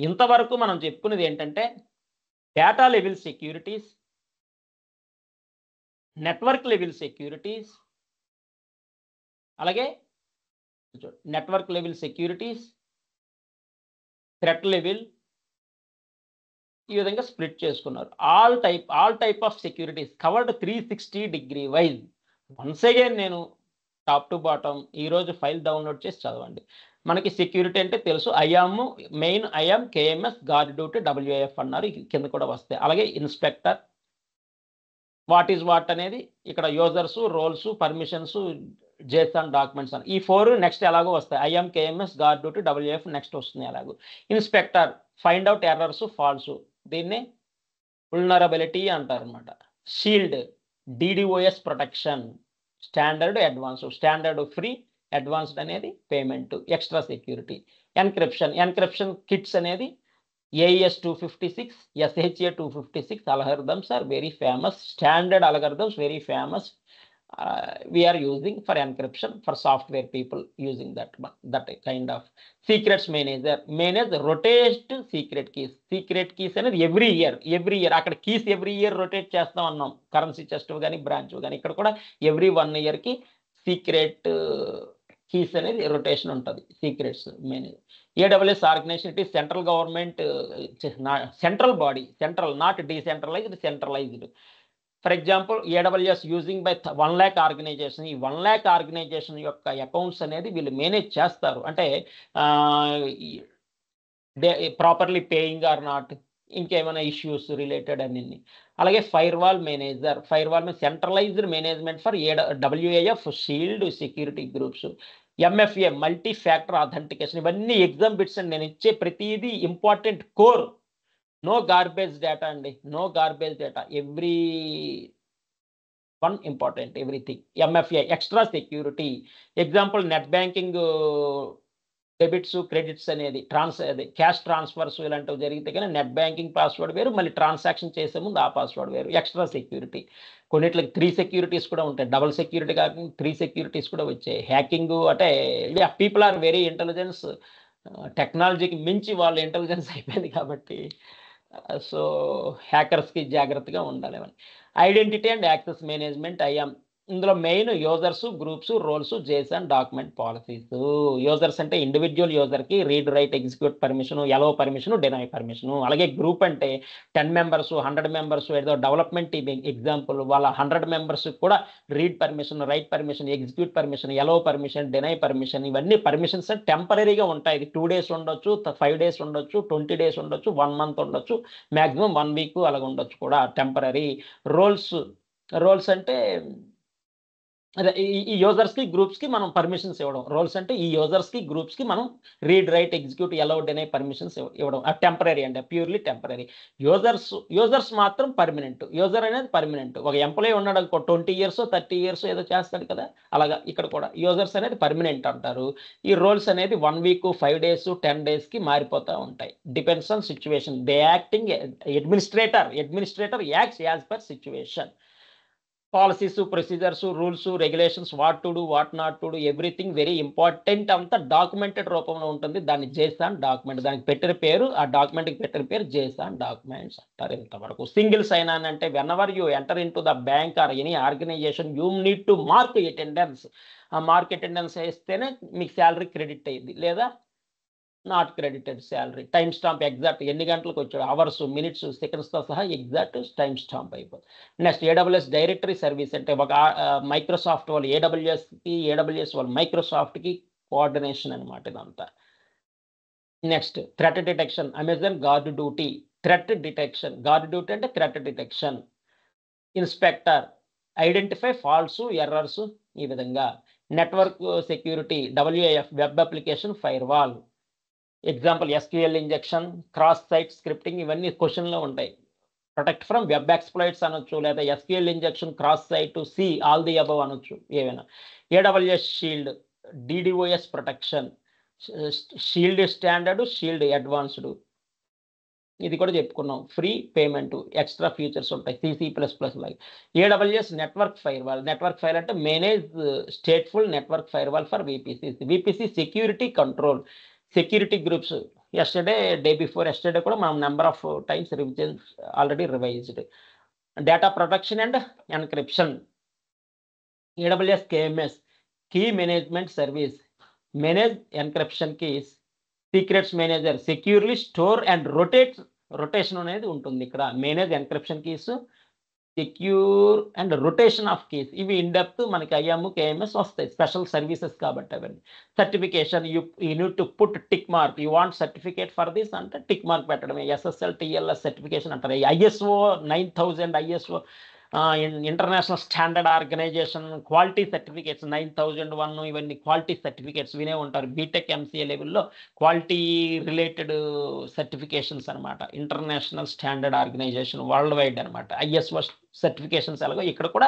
ఇంతవరకు మనం చెప్పుకునేది ఏంటంటే data level securities, network level securities, అలాగే network level securities, threat level, ఈ విధంగా స్ప్లిట్ చేసుకున్నారు. All type of securities covered 360 degree wise. Once again నేను టాప్ టు బాటమ్ ఈరోజు ఫైల్ డౌన్లోడ్ చేసి చదవండి. మనకి సెక్యూరిటీ అంటే తెలుసు, IAM main, IAM, KMS, gourd duty, WAF అన్నారు, కింద కూడా వస్తాయి. అలాగే ఇన్స్పెక్టర్, వాట్ ఈజ్ వాట్ అనేది ఇక్కడ users, roles, permissions, JSON documents అని ఈ 4 నెక్స్ట్ ఎలాగో వస్తాయి. IAM, KMS, gourd duty, WAF next వస్తుంది ఎలాగో. Inspector, find out errors, faults, దీన్ని వల్నరబిలిటీ అంటారు అనమాట. Shield, DDoS protection, standard, advance. Standard free, advanced అనేది payment, extra security. Encryption kits అనేది AES 256, SHA 256 algorithms are very famous. Standard algorithms very famous. We are using for encryption for software people using that kind of. Secrets manager, manage rotate secret keys. Secret keys అనేది every year అక్కడ keys every year rotate చేస్తాం అన్నాం. Currency chest కానీ branch కానీ ఇక్కడ కూడా every 1 year కి secret keys అనేది రొటేషన్ ఉంటుంది. Secrets manage. AWS organization, it is central government, central body, central, not decentralised, centralised. For example AWS using by 1 lakh organization. ఈ 1 lakh ఆర్గనైజేషన్ యొక్క accounts అనేది వీళ్ళు మేనేజ్ చేస్తారు. అంటే ప్రాపర్లీ పేయింగ్ ఆర్ నాట్, ఇంకేమైనా issues related అన్ని. అలాగే firewall manager, firewall మీద centralized management for WAF, shield, security groups. MFA, multi factor authentication. ఇవన్నీ ఎగ్జామ్ బిట్స్ అండి, నేను ఇచ్చే ప్రతిదీ important core. No garbage data అండి, no garbage data, every one important, everything. MFA, extra security. Example net banking debits credits అనేది cash transfers ఇలాంటివి జరిగితే కానీ నెట్ బ్యాంకింగ్ పాస్వర్డ్ వేరు, మళ్ళీ ట్రాన్సాక్షన్ చేసే ముందు ఆ పాస్వర్డ్ వేరు. ఎక్స్ట్రా సెక్యూరిటీ కొన్నిట్లకి 3 సెక్యూరిటీస్ కూడా ఉంటాయి. డబుల్ సెక్యూరిటీ కాకుండా 3 సెక్యూరిటీస్ కూడా వచ్చాయి. హ్యాకింగ్ అంటే పీపుల్ ఆర్ వెరీ ఇంటెలిజెన్స్, టెక్నాలజీకి మించి వాళ్ళ ఇంటెలిజెన్స్ అయిపోయింది కాబట్టి సో హ్యాకర్స్కి జాగ్రత్తగా ఉండాలి. ఐడెంటిటీ అండ్ యాక్సెస్ మేనేజ్మెంట్ ఇందులో main users, groups, roles, JSON, document policies. Users అంటే ఇండివిజువల్ యూజర్కి read, write, execute permission, allow permission, deny permission. అలాగే గ్రూప్ అంటే 10 మెంబర్స్, 100 మెంబర్స్, ఏదో డెవలప్మెంట్ టీమ్ ఎగ్జాంపుల్ వాళ్ళ 100 మెంబర్స్ కూడా read permission, write permission, execute permission, allow permission, deny permission. ఇవన్నీ permissions టెంపరీగా ఉంటాయి. ఇది 2 days ఉండొచ్చు, 5 days ఉండొచ్చు, 20 days ఉండొచ్చు, 1 month ఉండొచ్చు, మ్యాక్సిమం 1 week అలాగ ఉండొచ్చు కూడా టెంపరీ. రోల్స్ అంటే అదే ఈ యూజర్స్కి గ్రూప్స్కి మనం పర్మిషన్స్ ఇవ్వడం. రోల్స్ అంటే ఈ యూజర్స్కి గ్రూప్స్కి మనం రీడ్, రైట్, ఎగ్జిక్యూట్, అలౌడ్ అనే పర్మిషన్స్ ఇవ్వడం. అది టెంపరీ అంటే ప్యూర్లీ టెంపరీ. యూజర్స్ మాత్రం పర్మనెంట్. యూజర్ అనేది పర్మనెంట్. ఒక ఎంప్లాయీ ఉన్నాడు అనుకో 20 years 30 years ఏదో చేస్తాడు కదా, అలాగా ఇక్కడ కూడా యూజర్స్ అనేది పర్మనెంట్ అంటారు. ఈ రోల్స్ అనేది 1 week 5 days 10 daysకి మారిపోతూ ఉంటాయి. Depends on situation. They acting administrator acts as per situation. Policies, procedures, rules, regulations, what to do, what not to do, everything very important అంతా డాక్యుమెంటెడ్ రూపంలో ఉంటుంది. దాన్ని జేసాన్ డాక్యుమెంట్, దానికి పెట్టిన పేరు, ఆ డాక్యుమెంట్కి పెట్టిన పేరు జేసాన్ డాక్యుమెంట్స్ అంటారు. ఇంతవరకు సింగిల్ సైన్ ఆన్ అంటే whenever you enter into the bank or any organization you need to mark attendance. ఆ మార్క్ అటెండెన్స్ వేస్తేనే మీకు శాలరీ క్రెడిట్ అయ్యింది, లేదా not credited salary. Time stamp exact ఎన్ని గంటలకు వచ్చాడు, అవర్స్, మినిట్స్, సెకండ్స్తో సహా ఎగ్జాక్ట్ టైం స్టాంప్ అయిపోతుంది. నెక్స్ట్ ఏడబ్ల్యూఎస్ డైరెక్టరీ సర్వీస్ అంటే ఒక మైక్రోసాఫ్ట్ వాళ్ళు ఏడబ్ల్యూఎస్ వాళ్ళు మైక్రోసాఫ్ట్కి కోఆర్డినేషన్ అనమాట ఇదంతా. Next threat detection, Amazon gourd duty. Gourd duty అంటే threat detection. Inspector identify faults, errors ఈ విధంగా. Network security WAF web application firewall. Example SQL injection, cross site scripting, ఇవన్నీ క్వశ్చన్లో ఉంటాయి. ప్రొటెక్ట్ ఫ్రమ్ వెబ్ ఎక్స్ప్లాయిట్స్ అనొచ్చు, లేదా SQL injection, cross site, see all the above అనొచ్చు ఏమైనా. AWS shield, DDoS protection, shield standard, shield advanced, ఇది కూడా చెప్పుకున్నాం. ఫ్రీ పేమెంట్, ఎక్స్ట్రా ఫీచర్స్ ఉంటాయి C++ లాగా. AWS నెట్వర్క్ ఫైర్వాల్ అంటే manage stateful network firewall for VPC security control. Security groups day before yesterday కూడా మనం number of times already revised. Data protection and encryption. AWS KMS key management service, manage encryption keys. Secrets manager securely store and rotation అనేది ఉంటుంది ఇక్కడ. Manage encryption keys, secure and rotation of keys. ఇవి in depth మనకి IAM, KMS వస్తాయి, special services కాబట్టి అవన్నీ. Certification you need to put tick mark. You want certificate for this అంటే tick mark పెట్టడమే. SSL TLS సర్టిఫికేషన్ అంటారు. ISO 9000, ISO international standard organization quality certificates 9001, ఇవన్నీ quality certificates వినే ఉంటారు. బీటెక్ MCA లెవెల్లో క్వాలిటీ రిలేటెడ్ సర్టిఫికేషన్స్ అనమాట. International standard organization world wide అనమాట. ISO certifications అలాగే ఇక్కడ కూడా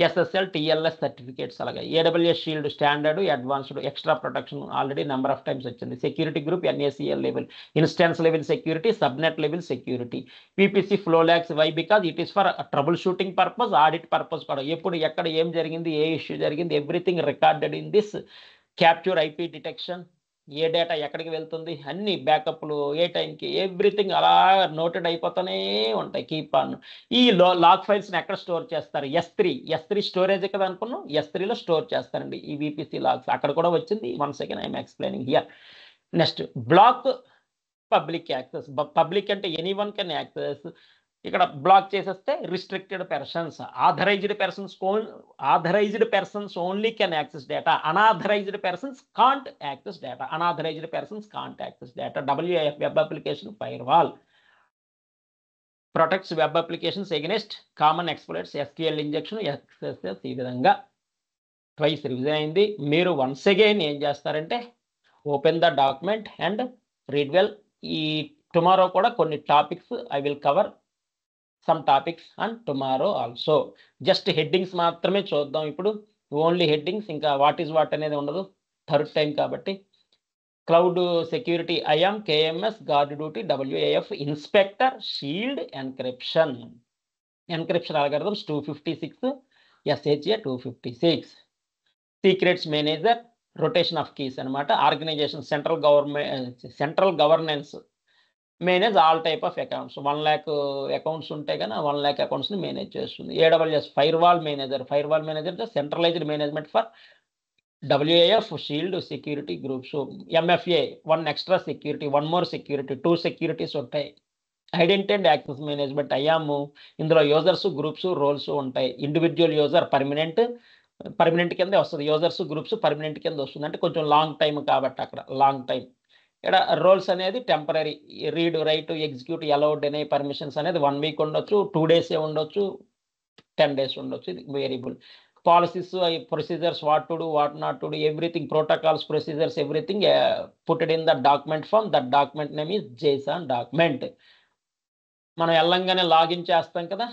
SSL TLS సర్టిఫికేట్స్ అలాగే. AWS shield standard, advanced, extra protection already number of times వచ్చింది. Security group NACL level, instance level security, subnet level security. VPC flow logs, why because it is for troubleshooting purpose, audit purpose కూడా. ఎప్పుడు ఎక్కడ ఏం జరిగింది, ఏ issue జరిగింది, everything recorded in this. Capture IP detection, ఏ data ఎక్కడికి వెళ్తుంది, అన్ని బ్యాకప్లు ఏ టైంకి, ఎవ్రీథింగ్ అలా నోటెడ్ అయిపోతూనే ఉంటాయి. Keep on. ఈ లాగ్ ఫైల్స్ని ఎక్కడ స్టోర్ చేస్తారు, S3 స్టోరేజ్ కదా అనుకున్నాం, S3లో స్టోర్ చేస్తారండి ఈ VPC లాగ్స్. అక్కడ కూడా వచ్చింది. Once again I'm explaining here. Next block public access. Public అంటే ఎనీవన్ కెన్ యాక్సెస్. ఇక్కడ బ్లాక్ చేసేస్తే restricted persons, authorised persons only can access data, unauthorised persons can't access data. WAF web application firewall protects web applications against common exploits. SQL injection, XSS. ఈ విధంగా twice revision అయింది. మీరు once again ఏం చేస్తారంటే open the document and read well. ఈ tomorrow కూడా కొన్ని topics I will cover some topics and tomorrow also. Just headings మాత్రమే చూద్దాం ఇప్పుడు, ఓన్లీ హెడ్డింగ్స్. ఇంకా వాట్ ఈజ్ వాట్ అనేది ఉండదు, థర్డ్ టైం కాబట్టి. Cloud security IAM KMS guard duty WAF inspector shield encryption algorithms 256 SHA 256 secrets manager rotation of keys అనమాట organization central governance manage all type of accounts 1 lakh accounts ఉంటే కానీ 1 lakh అకౌంట్స్ని manage చేస్తుంది. AWS firewall manager centralised management for WAF shield security groups. MFA 1 extra security 1 more security 2 securities ఉంటాయి. Identity and access management అయ్యాము. ఇందులో users groups roles ఉంటాయి. Individual user permanent కిందే వస్తుంది. యూజర్స్ గ్రూప్స్ పర్మనెంట్ కింద వస్తుంది. అంటే కొంచెం లాంగ్ టైం కాబట్టి అక్కడ లాంగ్ టైం. ఇక్కడ రోల్స్ అనేది temporary read write execute allowed అనే పర్మిషన్స్ అనేది 1 week ఉండొచ్చు, 2 days ఉండొచ్చు, 10 days ఉండొచ్చు. ఇది variable. Policies procedures what to do what not to do everything protocols procedures everything putted in the document form. That document name is JSON document. మనం వెళ్ళంగానే login చేస్తాం కదా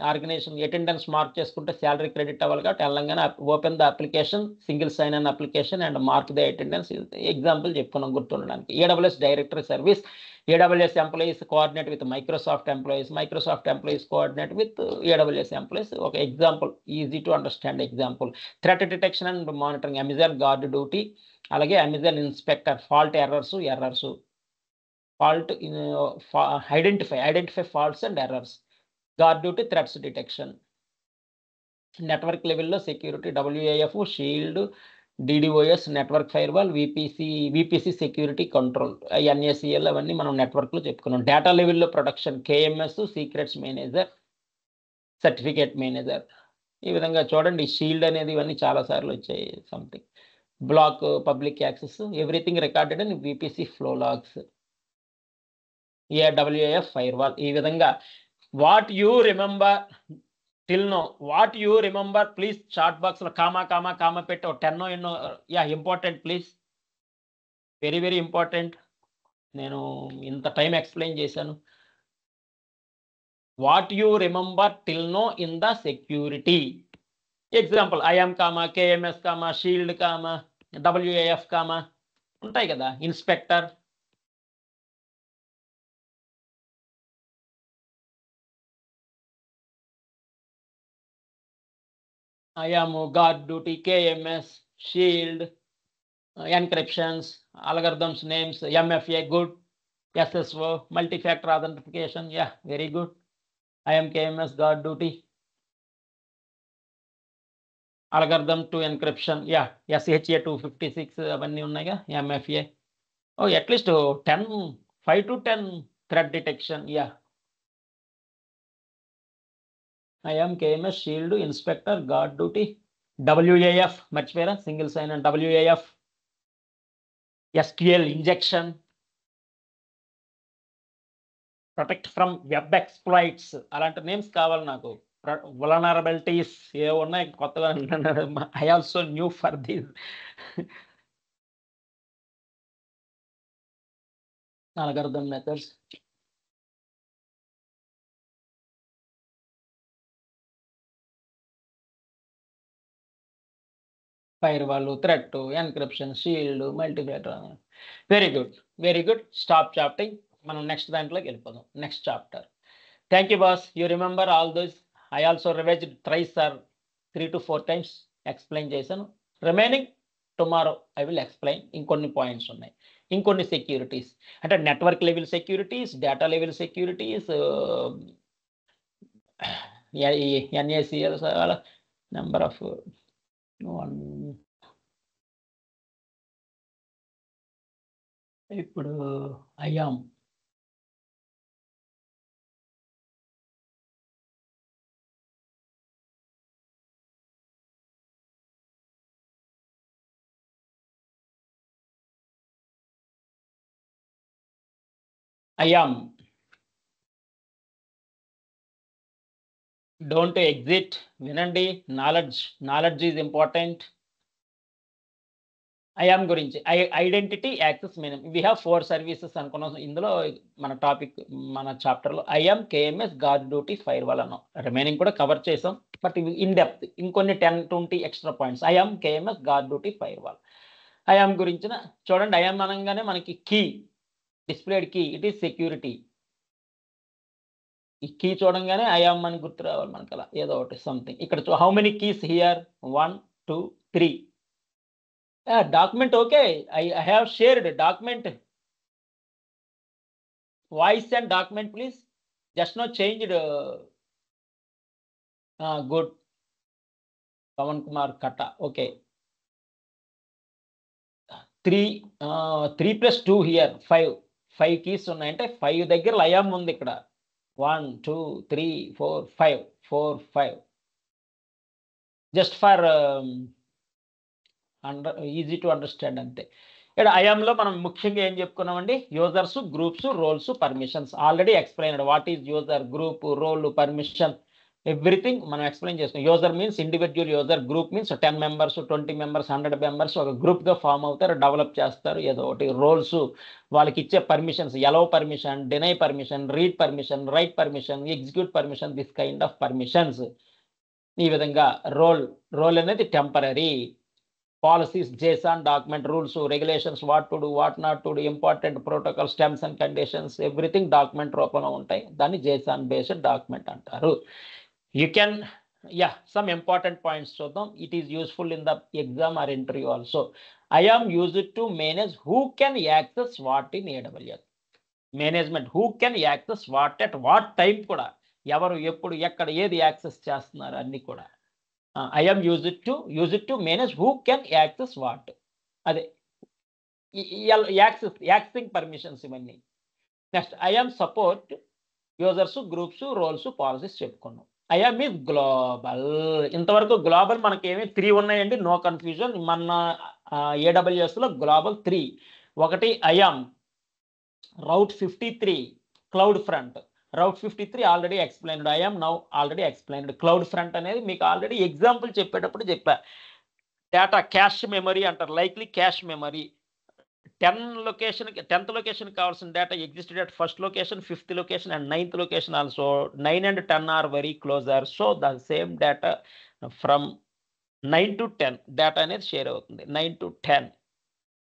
ఆర్గనైజేషన్ అటెండెన్స్ మార్క్ చేసుకుంటే salary credit అవ్వాలి కాబట్టి వెళ్ళంగానే open the application single sign on application and mark the attendance. Example చెప్పుకున్నాం గుర్తుండడానికి. AWS directory service AWS employees coordinate with Microsoft employees coordinate with AWS employees. ఒక example easy to understand example. Threat detection and monitoring Amazon gourd duty, అలాగే Amazon inspector fault errors identify faults and errors. Guard duty threats detection. Network లెవెల్లో security WAF shield DDoS network firewall VPC security control NACL అవన్నీ మనం నెట్వర్క్లో చెప్పుకున్నాం. Data లెవెల్లో protection KMS secrets manager certificate manager. ఈ విధంగా చూడండి షీల్డ్ అనేది ఇవన్నీ చాలాసార్లు వచ్చాయి. Something block public access everything recorded in VPC flow logs. WAF firewall. ఈ విధంగా what you remember till now please chat బాక్స్లో కామా పెట్టి 10 ఎన్నో ఇంపార్టెంట్ ప్లీజ్, వెరీ ఇంపార్టెంట్. నేను ఇంత టైం ఎక్స్ప్లెయిన్ చేశాను. What you remember till now in the security. Example IAM KMS shield WAF ఉంటాయి కదా. Inspector IAM guard duty KMS shield encryptions algorithms names MFA good SSO multi-factor authentication very good. IAM KMS guard duty algorithm to encryption SHA 256 అవన్నీ ఉన్నాయిగా. MFA at least 5 to 10 threat detection. IAM KMS shield inspector guard duty WAF మర్చిపోయారా single sign and WAF SQL injection protect from web exploits. అలాంటి names కావాలి నాకు. Vulnerabilities ఏ ఉన్నాయి కొత్తగా. I also knew for this. algorithm methods firewall threat encryption shield multifactor. Very good. Stop chatting. మనం next దాంట్లోకి వెళ్ళిపోదాం. Next chapter. Thank you boss. You remember all those. I also revised thrice or 3 to 4 times explain చేశాను. Remaining tomorrow I will explain. ఇంకొన్ని points ఉన్నాయి. ఇంకొన్ని securities అంటే network level securities, data level securities, NACL number of 1. ఇప్పుడు IAM don't exit. వినండి. Knowledge is important. IAM గురించి identity access management. We have 4 services అనుకున్నాం. ఇందులో మన టాపిక్ మన చాప్టర్లో IAM KMS gourd duty firewall అన్నాం. రిమైనింగ్ కూడా కవర్ చేసాం. బట్ ఇవి ఇన్ డెప్త్ ఇంకొన్ని 10-20 extra points. IAM KMS gourd duty firewall. IAM గురించిన చూడండి. ఐఎమ్ అనగానే మనకి key, displayed key, it is security. ఈ కీ చూడంగానే ఐఎమ్ అని గుర్తు రావాలి మనకు, అలా ఏదో ఒకటి సంథింగ్. ఇక్కడ how many keys here? 1 2 3. Document okay, I have shared document. Voice and document please. Just now changed. Good. Pavan Kumar Katta. Okay. 3 + 2 here 5 keys ఉన్నాయి. అంటే 5 దగ్గర ఐఎమ్ ఉంది ఇక్కడ. 1 2 3 4 5. Just for easy to understand అంతే. ఇక్కడ ఐఎంలో మనం ముఖ్యంగా ఏం చెప్పుకున్నామండి? Users, groups, roles, permissions. Already explained what is user, group, role, permission, everything మనం ఎక్స్ప్లెయిన్ చేస్తాం. User means individual user, group means 10 members, 20 members, 100 members ఒక గ్రూప్గా ఫామ్ అవుతారు, డెవలప్ చేస్తారు ఏదో ఒకటి. రోల్స్ వాళ్ళకి ఇచ్చే permissions, allow permission, deny permission, read permission, write permission, execute permission, this kind of permissions. ఈ విధంగా రోల్ అనేది temporary. Policies, జేసాన్ document, rules, regulations, what to do, what not to do, important protocols, terms and conditions, everything document రూపంలో ఉంటాయి. దాన్ని జేసాన్ based document అంటారు. You can, some important points చూద్దాం. It is useful in the exam or interview also. I am used to manage who can access what in AWS. Management, who can access what at what time కూడా, ఎవరు ఎప్పుడు ఎక్కడ ఏది access చేస్తున్నారు అన్ని కూడా. I am used to manage who can access what. అదే accessing permissions ఇవన్నీ. Next I am support users, groups, roles, policies చెప్పుకున్నాం. IAM is global. ఇంతవరకు గ్లోబల్ మనకి ఏమి 3 ఉన్నాయండి, నో కన్ఫ్యూజన్. మన AWSలో గ్లోబల్ 3. ఒకటి IAM, route 53, cloud front. Route 53 already explained, IAM now already explained. Cloud front అనేది మీకు ఆల్రెడీ ఎగ్జాంపుల్ చెప్పేటప్పుడు చెప్పా. డేటా క్యాష్ మెమరీ అంటారు, likely cache memory. 10th location కావాల్సిన data existed at first location, 5th location and 9th location also. 9 and 10 are very closer. So the same data from 9 to 10 data అనేది share అవుతుంది. 9 to 10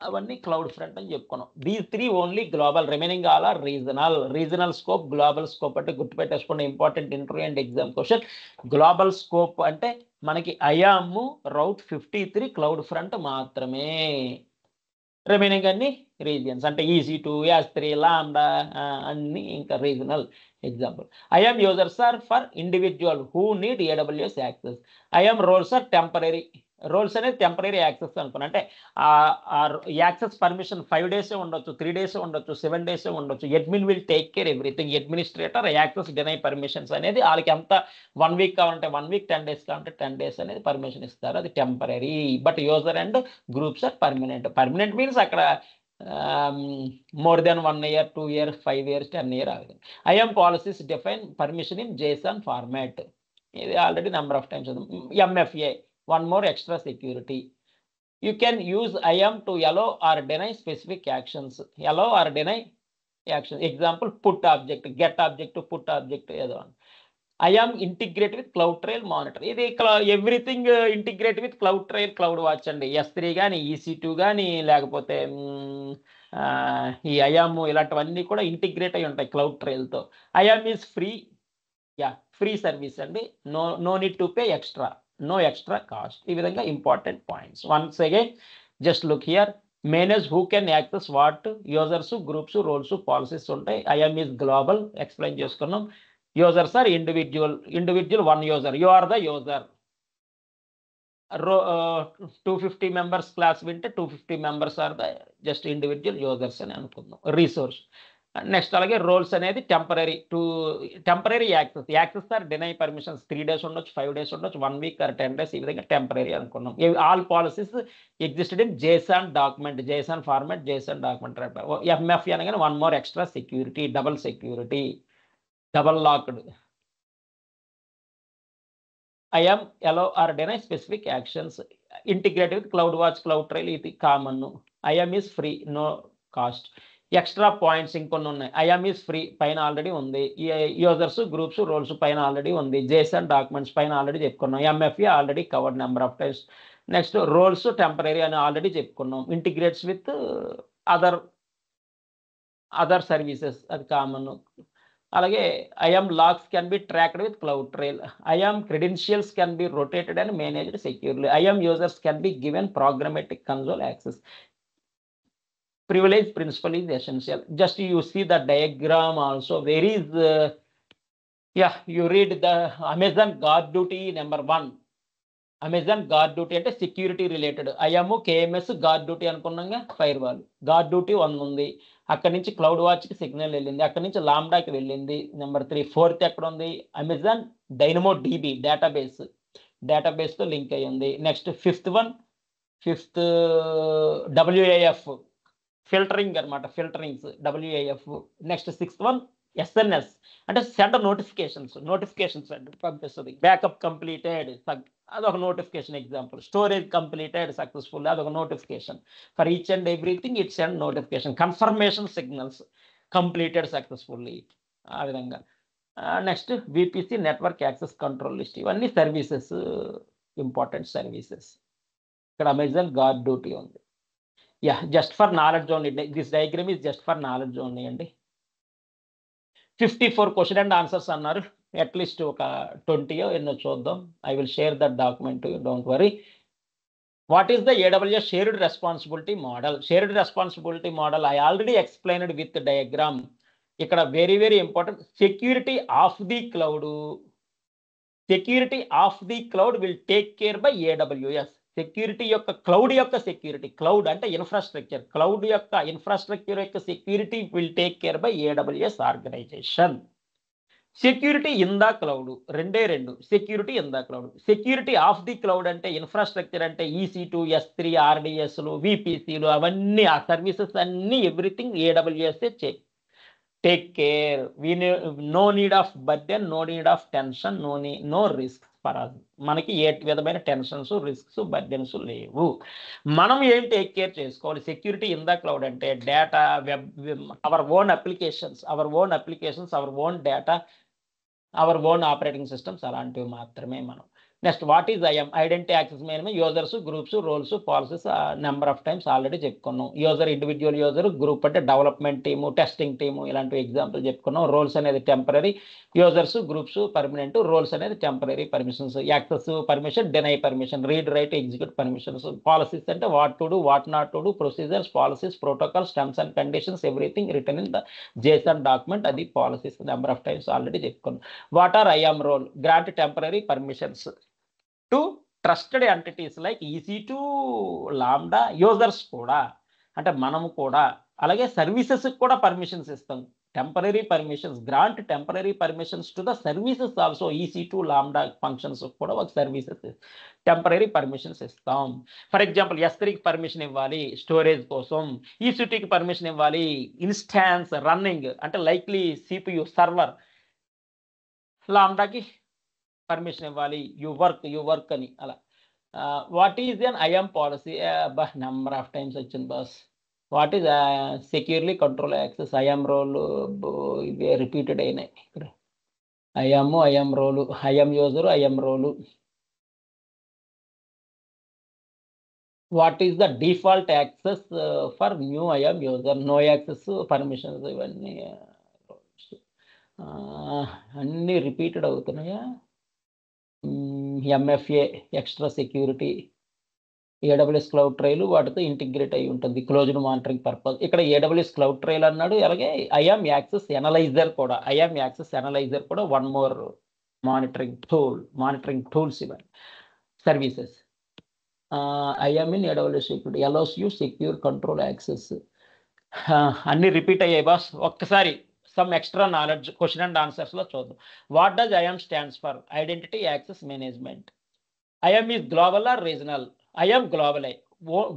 అవన్నీ cloud front అని చెప్పుకున్నాం. These 3 only global, remaining all are regional. Regional scope, global scope అంటే గుర్తుపెట్టేసుకున్న important interview and exam question. Global scope అంటే మనకి IAM, route 53, cloud front మాత్రమే. రిమైనింగ్ అన్ని రీజియన్స్ అంటే EC2, S3, లాండా అన్ని ఇంకా regional. Example, IAM users are for individual who need AWS access. IAM roles are temporary. Roles అనేది temporary access అనుకున్నా. అంటే యాక్సెస్ పర్మిషన్ 5 days ఉండొచ్చు, 3 days ఉండొచ్చు, 7 days ఉండొచ్చు. Admin will take care everything. Administrator access deny permissions అనేది వాళ్ళకి ఎంత 1 week కావాలంటే 1 week, 10 days కావాలంటే 10 days అనేది పర్మిషన్ ఇస్తారు. అది temporary. But user and groups are permanent. Permanent means అక్కడ more than 1 year, 2 years, 5 years, 10 years ఆగుతుంది. IAM policies define permission in JSON format. ఇది already number of times. MFA, one more extra security. You can use IAM to allow or deny specific actions. Allow or deny actions. Example, put object, get object to put object. IAM integrate with CloudTrail monitor. ఇది everything integrate with CloudTrail, cloud watch అండి. S3 కానీ, EC2 కానీ, లేకపోతే ఈ IAM ఇలాంటివన్నీ కూడా integrate అయి ఉంటాయి CloudTrailతో. IAM is free. Free service అండి. No need to pay extra. No extra cost. ఈ విధంగా important points. Once again just look here. Manage who can access what. Users, groups, roles, policies ఉంటాయి. IAM is global explain చేసుకున్నాం. Users are individual 1 user. You are the user. 250 members class వింటే 250 members are the just individual users అని అనుకుందాం. Resource. Next అలాగే roles అనేది temporary access or deny permissions 3 days ఉండొచ్చు, 5 days ఉండొచ్చు, 1 week or 10 days. ఈ విధంగా టెంపరరీ అనుకున్నాం. All policies existed in JSON document, JSON format, JSON document. MFA అనగానే one more extra security, double security, double locked. I'm allow or deny specific actions. Integrate with CloudWatch, CloudTrail, ఇది common. IAM is free, no cost. Extra points ఇంకొన్ని ఉన్నాయి. IAM is free పైన already ఉంది. Users, groups, roles పైన already ఉంది. JSON documents పైన already చెప్పుకున్నాం. MFA already covered number of times. Next roles temporary అని ఆల్రెడీ చెప్పుకున్నాం. ఇంటిగ్రేట్స్ విత్ అదర్ సర్వీసెస్, అది కామన్. అలాగే IAM logs can be tracked with cloud trial. IAM credentials can be rotated and managed securely. IAM users can be given programmatic console access. Privilege principle is essential. Just you see the diagram also. There is you read the Amazon guard duty number 1. Amazon guard duty అంటే security related. IAM KMS guard duty అనుకున్నాగా, firewall guard duty 1 ఉంది. అక్కడి నుంచి cloud వాచ్కి signal వెళ్ళింది, అక్కడి నుంచి లాంబ్డాకి వెళ్ళింది. Number 3. 4th ఎక్కడ ఉంది? అమెజాన్ డైనమో డిబి డేటాబేస్తో లింక్ అయ్యి ఉంది. నెక్స్ట్ 5th WAF ఫిల్టరింగ్ అనమాట, filterings WAF. Next 6th SNS అంటే సెండ్ నోటిఫికేషన్స్ పంపిస్తుంది. బ్యాకప్ కంప్లీటెడ్, అదొక notification example. Storage completed successful, అదొక notification. For each and everything it send notification. Confirmation signals completed successfully, ఆ విధంగా. Next VPC network access control list. ఇవన్నీ services, important services. ఇక్కడ Amazon gourd duty ఉంది. Just for knowledge only. This diagram is just for knowledge only అండి. 54 question and answers అన్నారు. At least ఒక 20 ఎన్నో చూద్దాం. I will share that document, don't worry. What is the AWS shared responsibility model? Shared responsibility model I already explained with diagram. ఇక్కడ very very important. Security of the cloud will take care by AWS. Security యొక్క cloud అంటే infrastructure, cloud యొక్క infrastructure యొక్క security will take care by AWS organization. Security in the cloud 2 security in the cloud. Security of the cloud అంటే infrastructure అంటే EC2, S3, RDSలు, VPCలు, అవన్నీ ఆ సర్వీసెస్ అన్నీ everything AWS take care. No need of burden, no need of tension, no risk for us. మనకి ఏ విధమైన టెన్షన్స్, రిస్క్స్, బర్డెన్స్ లేవు. మనం ఏం టేక్ కేర్ చేసుకోవాలి? సెక్యూరిటీ ఇన్ ద క్లౌడ్ అంటే data, our own applications, our own data, our own operating systems, అలాంటివి మాత్రమే మనం. Next what is I'm? Identity access management. Users, groups, roles, policies number of times already చెప్పుకున్నాం. User, individual user. Group అంటే development team, testing team, ఇలాంటి example చెప్పుకున్నాం. Roles అనేది temporary, users, groups permanent, roles అనేది temporary permissions. Access permission, deny permission, read, write, execute permissions. Policies అంటే what to do, what not to do, procedures, policies, protocols, terms and conditions, everything written in the JSON document. అది policies number of times already చెప్పుకున్నాం. What are IAM role? Grant temporary permissions to trusted entities like EC2, Lambda, users కూడా అంటే మనము కూడా. అలాగే services కూడా permissions ఇస్తాం. Temporary permissions, grant temporary permissions to the services also. EC2, Lambda functions కూడా ఒక సర్వీసెస్ టెంపరీ పర్మిషన్స్ ఇస్తాం. ఫర్ ఎగ్జాంపుల్ S3కి పర్మిషన్ ఇవ్వాలి స్టోరేజ్ కోసం, EC2కి పర్మిషన్ ఇవ్వాలి ఇన్స్టాన్స్ రన్నింగ్ అంటే లైక్లీ CPU సర్వర్, లాంబ్డాకి పర్మిషన్ ఇవ్వాలి యు వర్క్ అని. అలా what is an IAM policy? Number of times వచ్చింది boss. What is securely control access? IAM role ఇవి రిపీటెడ్ అయినాయి. IAM role, IAM user, IAM role. What is the default access for new IAM user? No access permissions, ఇవన్నీ అన్నీ repeated అవుతున్నాయా? MFA extra security, AWS CloudTrail వాటితో integrate అయి ఉంటుంది, closed monitoring purpose. ఇక్కడ AWS CloudTrail అన్నాడు. అలాగే IAM access analyzer కూడా 1 more మానిటరింగ్ టూల్స్ ఇవన్నీ services. IAM in AWS security allows you secure control access. అన్ని రిపీట్ అయ్యాయి బాస్. ఒక్కసారి some extra knowledge question and ఆన్సర్స్లో చూద్దాం. What does IAM stands for? Identity access management. IAM is global or regional? IAM global.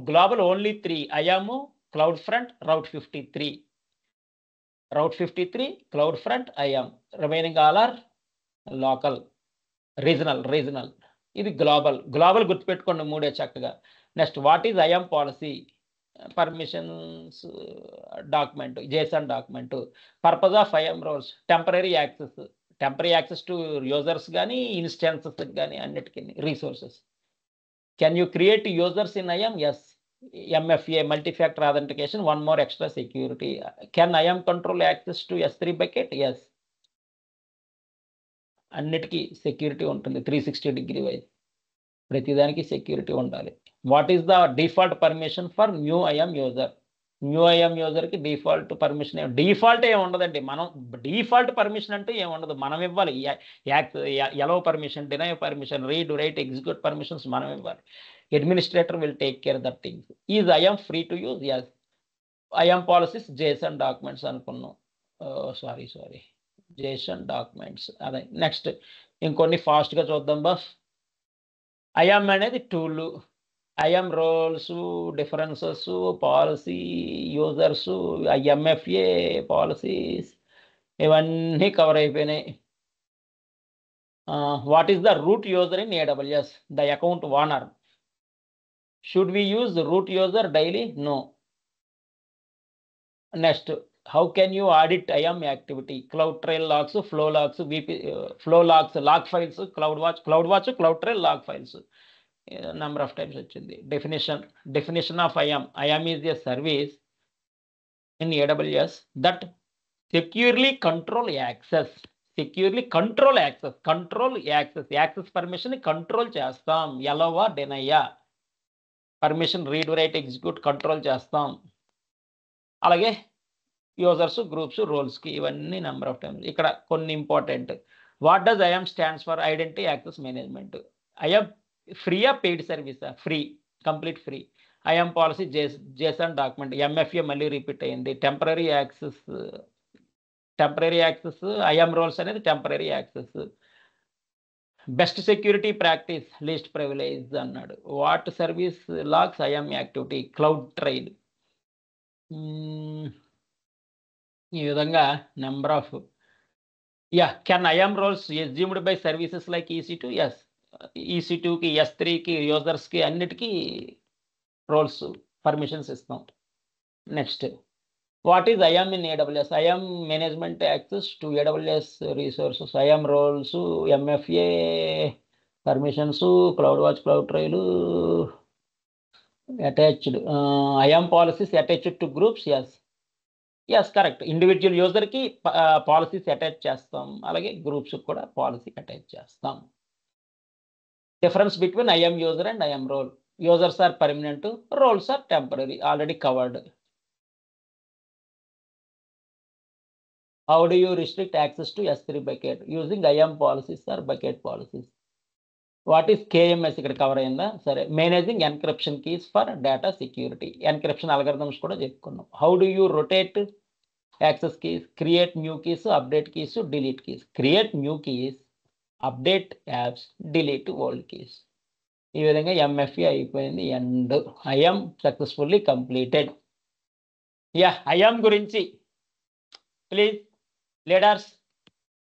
Global only 3. IAM, cloud front, route 53. Cloud front, IAM. Remaining all are local. Regional ఇది global గుర్తుపెట్టుకోండి, 3 చక్కగా. Next what is IAM policy? Permissions document, JSON document. Purpose of IAM roles temporary access to users కానీ, instances కానీ, అన్నిటికీ resources. Can you create users in IAM? Yes. MFA, multi-factor authentication, one more extra security. Can IAM control access to S3 bucket? Yes. అన్నిటికీ security ఉంటుంది 360 degree wise, ప్రతిదానికి security ఉండాలి. What is the default permission for new IAM user? New IAM యూజర్కి default permission default ఏమి ఉండదండి. మనం default permission అంటే ఏముండదు, మనం ఇవ్వాలి. Allow permission, deny permission, read, write, execute permissions మనం ఇవ్వాలి. Administrator will take care that things. Is IAM free to use? Yes. IAM policies JSON documents అనుకున్నాం. Sorry JSON documents. అదే నెక్స్ట్ ఇంకొన్ని ఫాస్ట్గా చూద్దాం బాస్. ఐఎం అనేది tool, IAM roles, differences, policy, users, IAM MFA policies ఇవన్నీ cover అయిపోయినాయి. What is the root user in AWS? The account owner. Should we use root user daily? No. Next, how can you audit IAM activity? CloudTrail logs, flow logs, flow logs, log files, CloudWatch, CloudTrail log files. Number of times వచ్చింది. Definition of IAM. IAM is a service in AWS that securely control access. Access permission control చేస్తాం. ఎలవా డెనయ్యా permission, read, write, execute control చేస్తాం. అలాగే users, groups, రోల్స్కి ఇవన్నీ number of times. ఇక్కడ కొన్ని important. What does IAM stands for? Identity access management. IAM ఫ్రీయా paid సర్వీసా? Free, complete free. IAM policy JSON document. MFA మళ్ళీ రిపీట్ అయింది. Temporary access. ఐఎం రోల్స్ అనేది temporary access. Best security practice, least privilege అన్నాడు. What service logs IAM activity? CloudTrail. ఈ విధంగా number of. Can IAM roles assumed by services like EC2? Yes. EC2కి, S3కి, యూజర్స్కి అన్నిటికీ రోల్స్ పర్మిషన్స్ ఇస్తాం. Next, what is IIM in AWS? IAM management access to AWS resources. IAM roles, MFA permissions, CloudWatch, CloudTrail attached. IAM policies attached to groups? Yes correct. Individual యూజర్కి policies attach చేస్తాం, అలాగే గ్రూప్స్కి కూడా policy attach చేస్తాం. Difference between IAM user and IAM role. Users are permanent, roles are temporary, already covered. How do you restrict access to S3 bucket using IAM policies or bucket policies? What is KMS? ఇక్కడ cover అయిందా? సరే. Managing encryption keys for data security. Encryption algorithms కూడా చెప్పుకున్నాం. How do you rotate access keys? Create new keys, update keys, delete keys. Create new keys, update apps, delete old keys. ఈ విధంగా MFA అయిపోయింది. And IAM successfully completed. IAM గురించి please leaders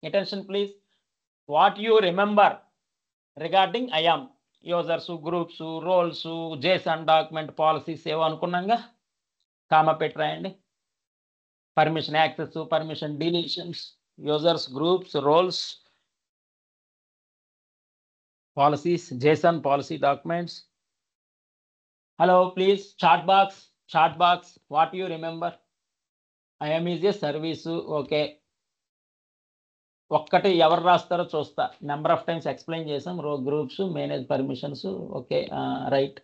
attention please. What you remember regarding IAM? Users, groups, roles, JSON document, policies ఏవో అనుకున్నాగా, comma పెట్టి రాయండి. Permission access, permission deletions, users, groups, roles, policies, Jason policy documents. Hello please, chat box. What you remember? IAM is a service. Okay, ఒక్కటి ఎవరు రాస్తారో చూస్తా. Number of times explain చేసాం. Groups, manage permissions. Okay, right.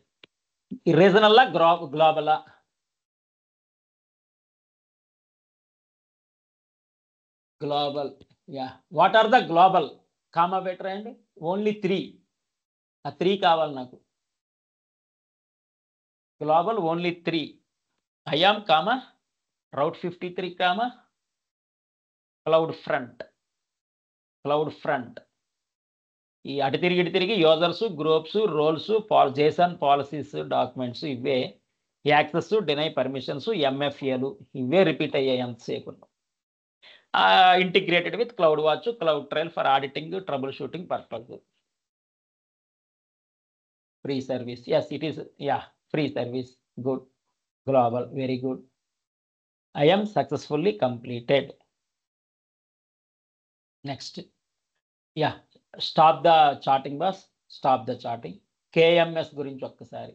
రీజనల్లా, గ్లోబలా? Global. What are the global? Comma better అండి. Only 3. ఆ 3 కావాలి నాకు. Global only 3. IAM comma, route 53 comma, CloudFront. ఈ అటు తిరిగి users, groups, roles, JSON policies documents ఇవే. యాక్సెస్, డినై పర్మిషన్స్, MFAలు ఇవే రిపీట్ అయ్యాయి ఎంతసేపు. Integrated with CloudWatch, CloudTrail for auditing, troubleshooting purpose. Free service. Yes, it is. Free service. Good. Global. Very good. IAM successfully completed. Next. Stop the charting, boss. Stop the charting. KMS గురించి ఒక్కసారి.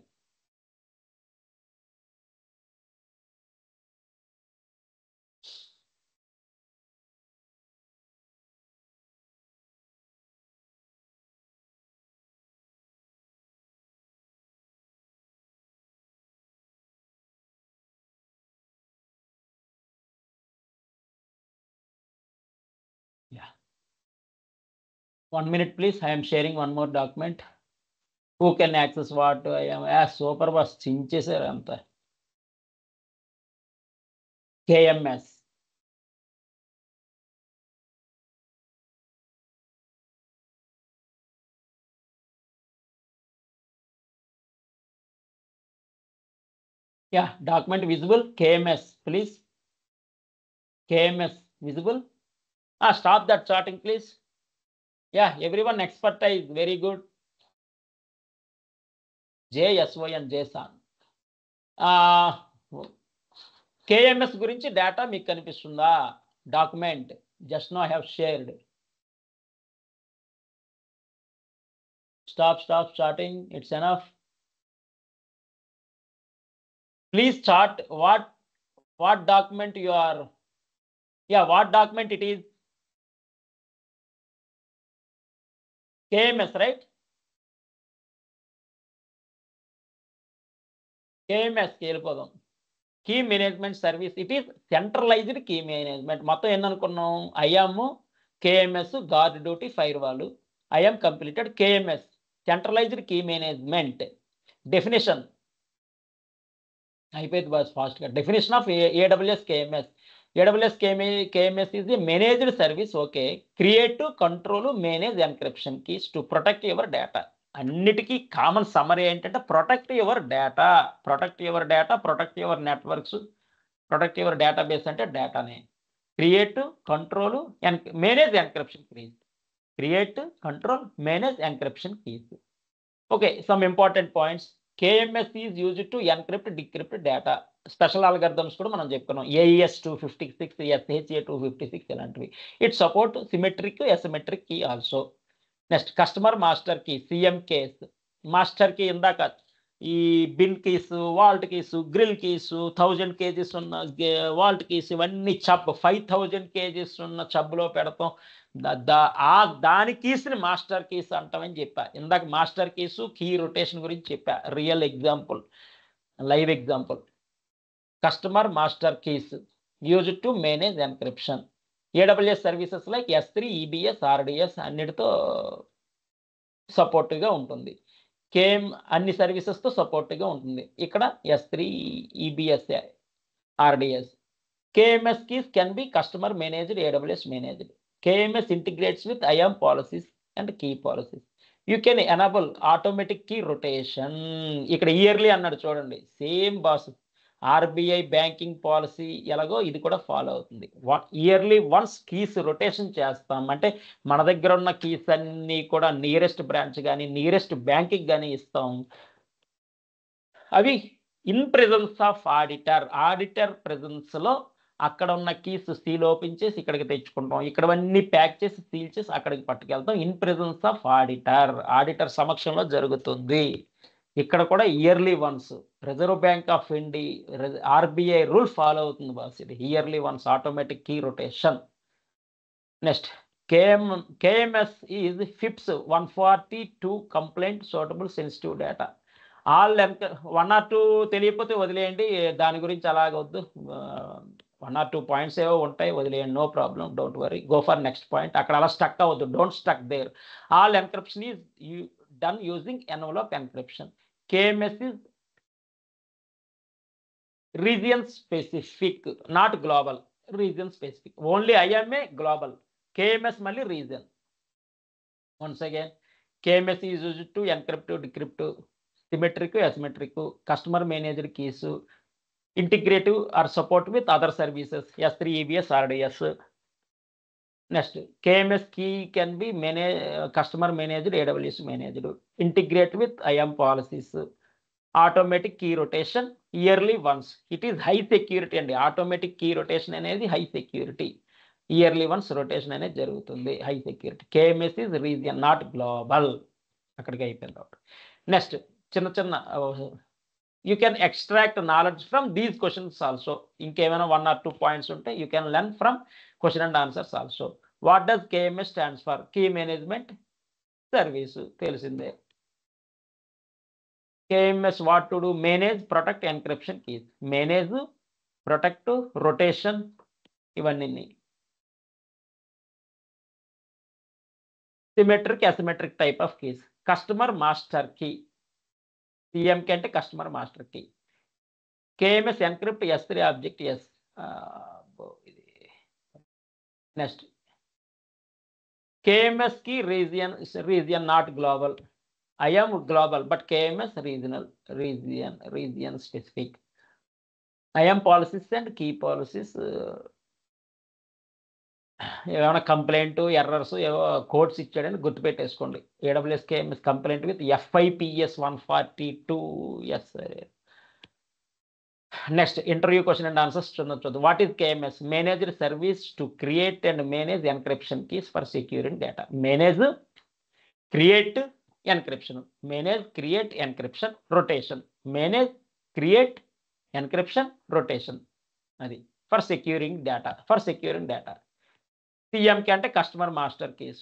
Yeah. 1 minute, please. I am sharing one more document. Who can access what I am? Super bus చించేశారు అంతా. KMS. Yeah, document visible. KMS, please. KMS visible. Stop that charting, please. Yeah, everyone expertise. Very good. JSON JSON. KMS గురించి data మీకు కనిపిస్తుందా? Document just now I have shared. Stop charting. It's enough. Please chart what document you are. Yeah, what document it is? KMS, right? KMS కి వెళ్ళిపోదాం. Key management service. It is centralised key management. మొత్తం ఏందనుకున్నాం? IAM, KMS, gourd duty, firewall. IAM completed. KMS centralised key management. Definition అయిపోయింది boss ఫాస్ట్గా. Definition of AWS KMS. AWS KMS is a managed service. Okay, create, control, manage encryption keys to protect your data. అన్నిటికీ common summary ఏంటంటే protect your data, protect your data, protect your networks, protect your database అంటే డేటానే. Create, control, manage encryption keys. Create, control, manage encryption keys. Okay, some important points. KMS is used to encrypt, decrypt data. Special algorithms కూడా మనం చెప్పుకున్నాం. AES 256, SHA 256 ఇలాంటివి. It support symmetric, asymmetric key also. Next customer master key, CM keys. Master key ఇందాక ఈ బిల్ keys, Walt keys, grill keys, 1000 kgs ఉన్న vault keys, ఇవన్నీ Chubb 5000 kgs ఉన్న చబ్లో పెడతాం. దాని కీస్ని మాస్టర్ కీస్ అంటామని చెప్పా. ఇందాక మాస్టర్ కీసు కీ రొటేషన్ గురించి చెప్పా. Real example, live example. Customer master keys used to manage encryption. AWS services like S3, EBS, RDS అన్నిటితో సపోర్ట్గా ఉంటుంది. అన్ని సర్వీసెస్తో సపోర్ట్గా ఉంటుంది. ఇక్కడ S3, EBS, RDS. KMS keys can be customer managed, AWS managed. KMS integrates with IAM policies and key policies. You can enable automatic key rotation. ఇక్కడ yearly అన్నాడు చూడండి, same boss. RBI banking policy ఎలాగో ఇది కూడా follow అవుతుంది. Yearly once keys rotation చేస్తాం. అంటే మన దగ్గర ఉన్న కీస్ అన్నీ కూడా నియరెస్ట్ బ్రాంచ్ కానీ నియరెస్ట్ బ్యాంకింగ్ కానీ ఇస్తాం. అవి in presence of auditor. Auditor ప్రెజెన్స్లో అక్కడ ఉన్న కీస్ సీల్ ఓపెన్ చేసి ఇక్కడికి తెచ్చుకుంటాం. ఇక్కడవన్నీ ప్యాక్ చేసి సీల్ చేసి అక్కడికి పట్టుకెళ్తాం. In presence of auditor, auditor సమక్షంలో జరుగుతుంది. ఇక్కడ కూడా yearly once reserve bank of India RBI rule follow అవుతుంది బాస్. ఇది yearly once automatic key rotation. Next KMS is FIPS 142 compliant suitable sensitive data. All 1 or 2 తెలియకపోతే వదిలేయండి, దాని గురించి అలాగవద్దు. 1 or 2 పాయింట్స్ ఏవో ఉంటాయి, వదిలేయండి, no problem, don't worry, go for next point. అక్కడ అలా స్టక్ అవ్వద్దు, don't stuck there. All encryption is done using envelope encryption. KMS is region specific, not global. Region specific. Only IMA global. KMS mali region. Once again, KMS is used to encrypt, decrypt, symmetric, asymmetric, customer managed keys, integrative or support with other services, S3, EBS, RDS. Next, KMS key can be customer managed, AWS managed, integrate with IAM policies, automatic key rotation yearly once. It is high security and automatic key rotation అనేది high security. Yearly once rotation అనేది జరుగుతుంది, high security. KMS is region, not global. అక్కడికి అయిపోయింది. Next చిన్న you can extract knowledge from these questions also. ఇంకేమైనా 1 or 2 points ఉంటే you can learn from question and answers also. What does KMS stands for? Key management service తెలిసిందే. KMS what to do? Manage, protect, encryption keys. Manage, protect, rotation ఇవన్నీ. Symmetric, asymmetric type of keys. Customer master key, CMK అంటే customer master key. KMS encrypt S3 object yes. ఇది next KMS key region not global. I am global, but KMS region specific. I am policies and key policies. ఏమైనా compliant errors codes ఇచ్చాడని గుర్తుపెట్టేసుకోండి. AWS KMS compliant with FIPS 142. Yes. Next interview question and answers చూద్దాం. What is KMS? Managed service to create and manage encryption keys for securing data. Manage, create, encryption. Manage, create, encryption, rotation. Manage, create, encryption, rotation. అది for securing data. CMK అంటే customer master keys.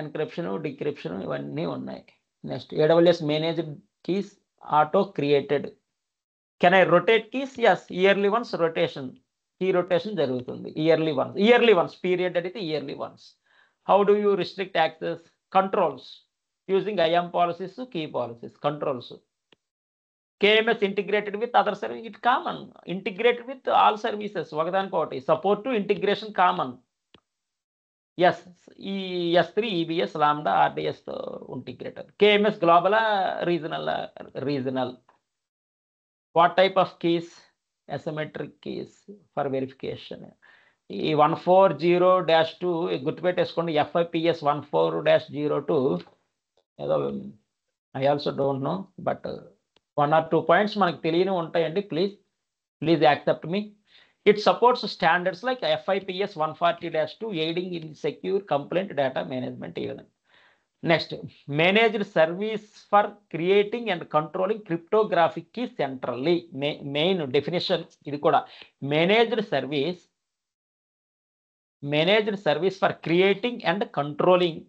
Encryption, decryption ఇవన్నీ ఉన్నాయి. Next AWS managed keys auto created. Can I rotate keys? Yes. Yearly once rotation, key rotation జరుగుతుంది. Yearly once period అడిగితే yearly once. How do you restrict access? Controls using IAM policies, key policies, controls. KMS integrated with other service. It common. Integrated with all services. ఒకదానికొకటి support to integration common. Yes. ఈ S3 EBS Lambda RDSతో integrator. KMS global, regional. What type of keys? Asymmetric keys for verification. ఈ 140-2 గుర్తుపెట్టేసుకోండి. FIPS 14-02 ఏదో I also don't know, but 1 or 2 points మనకు తెలియని ఉంటాయండి. Please accept me. It supports standards like FIPS 140-2 aiding in secure compliant data management. ఈ విధంగా. Next managed service for creating and controlling cryptographic key centrally. Main definition ఇది కూడా. Managed service for creating and controlling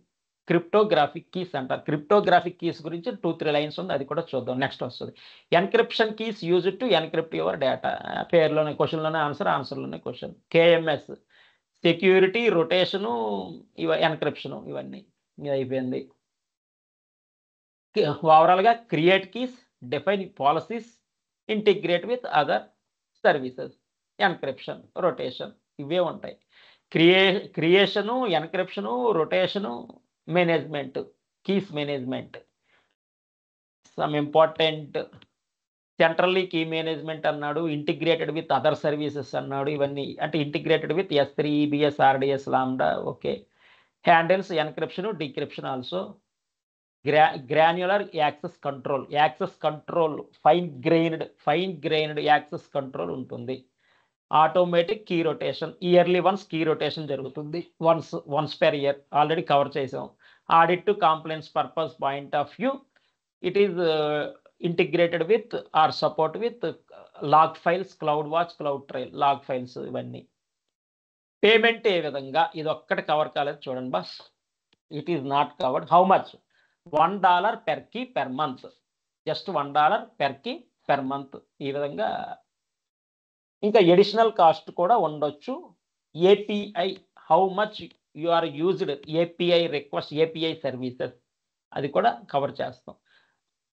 cryptographic keys అంటారు. Cryptographic keys గురించి 2-3 lines ఉంది, అది కూడా చూద్దాం. నెక్స్ట్ వస్తుంది encryption keys used to encrypt your data. పేర్లోనే క్వశ్చన్లోనే ఆన్సర్లోనే question. KMS security, rotation, encryption ఇవన్నీ ఇది అయిపోయింది. ఓవరాల్గా create keys, define policies, integrate with other services, encryption, rotation ఇవే ఉంటాయి. Creation, encryption, rotation, management, keys management. Some important centrally key management అన్నాడు, ఇంటిగ్రేటెడ్ విత్ అదర్ సర్వీసెస్ అన్నాడు. ఇవన్నీ అంటే integrated with S3 EBS RDS Lambda. Okay. Handles encryption, decryption also. Granular access control, fine grained access control ఉంటుంది. Automatic key rotation, yearly once key rotation జరుగుతుంది. Once per year already cover చేసాం. Audit to compliance purpose point of view it is integrated with our support with log files, cloud watch, cloud trail, log files ఇవన్నీ. Payment ఏ విధంగా? ఇది ఒక్కటి cover కాలేదు చూడండి boss. It is not covered. How much? $1 per key per month. Just $1 per key per month. ఈ విధంగా. ఇంకా ఎడిషనల్ కాస్ట్ కూడా ఉండొచ్చు. API how much you are used, API request, API services అది కూడా కవర్ చేస్తాం.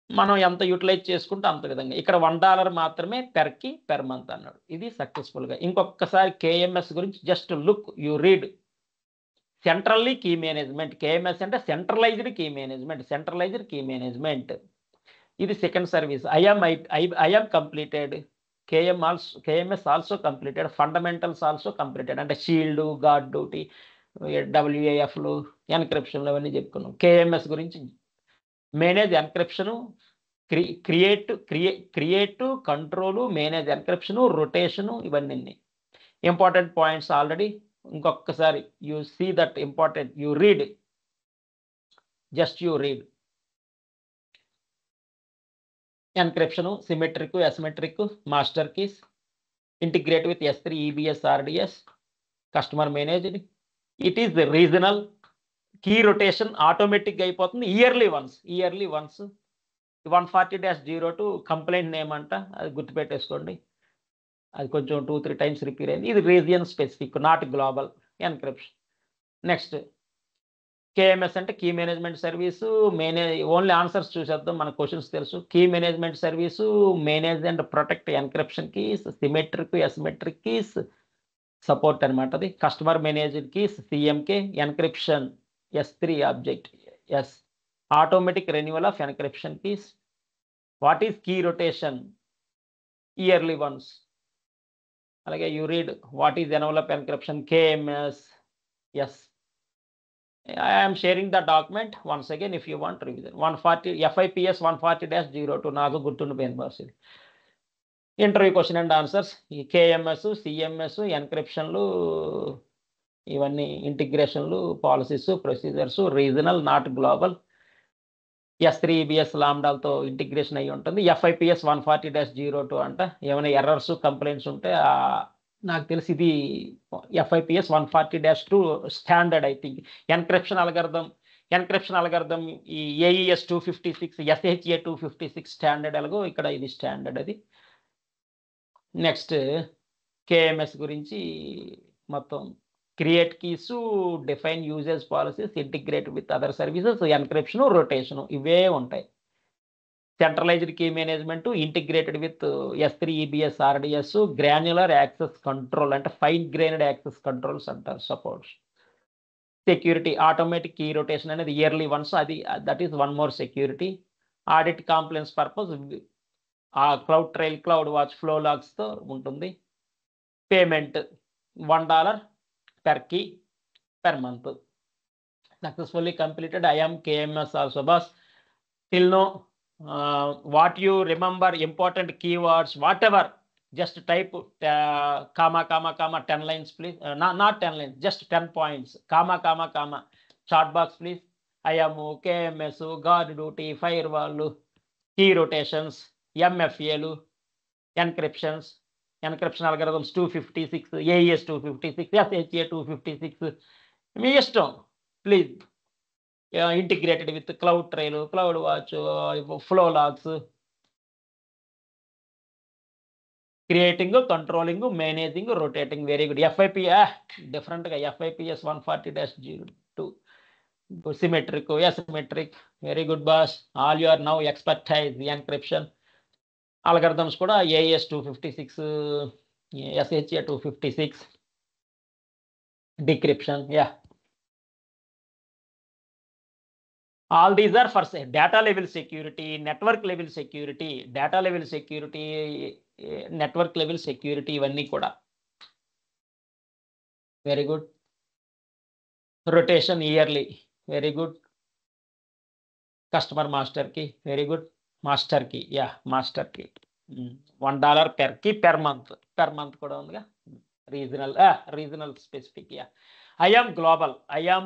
మనం ఎంత యూటిలైజ్ చేసుకుంటే అంత విధంగా. ఇక్కడ $1 మాత్రమే per key per month అన్నాడు. ఇది సక్సెస్ఫుల్గా. ఇంకొకసారి KMS గురించి just look, you read. Centrally key management. KMS అంటే సెంట్రలైజ్డ్ కీ మేనేజ్మెంట్. ఇది second service. IAM completed. KMS also completed. Fundamentals also completed. అంటే షీల్డ్, గార్డ్ డ్యూటీ, WAFలు, ఎన్క్రిప్షన్లు అవన్నీ చెప్పుకున్నాం. KMS గురించి manage encryption, create, control, manage encryption, rotation ఇవన్నీ important points. Already ఇంకొకసారి you see that important, you read, just you read. encryption, symmetric, asymmetric, master keys, integrate with S3 EBS RDS, customer managed. It is the regional key rotation automatic అయిపోతుంది. Yearly once 140-02 complaint name అంట, అది గుర్తుపెట్టేసుకోండి. అది కొంచెం 2-3 times repeat అయింది. ఇది region specific, not global encryption. Next KMS అంటే key management service. Only answers చూసేద్దాం, మన క్వశ్చన్స్ తెలుసు. Key management service, manage and protect encryption keys, symmetric asymmetric keys support అనమాట. అది customer managed keys, CMK, encryption S3 object, yes automatic renewal of encryption keys. What is key rotation? Yearly once. అలాగే you read what is envelope encryption, KMS. Yes, I am sharing the document once again if you want revision. 140 FIPS 140-02 నాకు గుర్తుండిపోయింది boss. ఇది interview question and answers. ఈ KMS, CMS, ఎన్క్రిప్షన్లు, ఇవన్నీ ఇంటిగ్రేషన్లు, policies, procedures, regional not global. S3 EBS లాంబ్డాలతో integration అయ్యి ఉంటుంది. FIPS 140-02 అంట. ఏమైనా ఎర్రర్స్, కంప్లైంట్స్ ఉంటే నాకు తెలిసి ఇది FIPS 140-2 standard. I think encryption algorithm ఈ AES 256, SHA 256 స్టాండర్డ్ ఎలాగో ఇక్కడ ఇది స్టాండర్డ్. అది నెక్స్ట్ KMS గురించి మొత్తం create keys, define usage policies, integrate with other services, encryption, rotation, ఇవే ఉంటాయి. Centralised key management, integrated with S3 EBS RDS, granular access control అంటే ఫైన్ గ్రెయిన్డ్ యాక్సెస్ కంట్రోల్స్ అంటారు, supports. Security, automatic key rotation అనేది yearly once, అది that is one more security. Audit compliance purpose ఆ cloud trial, cloud watch, flow లాగ్స్తో ఉంటుంది. Payment $1 per key per month. Successfully completed. I am KMS also boss. Till now what you remember important keywords, whatever, just type comma 10 lines please. Not 10 lines, just 10 points, comma chat box please. I am KMS, guard duty, firewall, key rotations, MFA, encryptions, encryption algorithms 256, AES 256, SHA 256, మీ ఇష్టం please. Integrated with cloud trial, cloud watch, flow logs, creating, controlling, managing, rotating. Very good. డిఫరెంట్గా FIPS 140-02 symmetric, asymmetric. Very good boss. All you are now expertise. Encryption algorithms కూడా AES 256, SHA 256, decryption. Yeah, all these are for data level security, network level security, data level security, network level security, ఇవన్నీ కూడా. Very good. Rotation yearly. Very good. Customer master key. Very good. Master key, master key $1 per key per month కూడా ఉందిగా. Regional specific. IAM global, IAM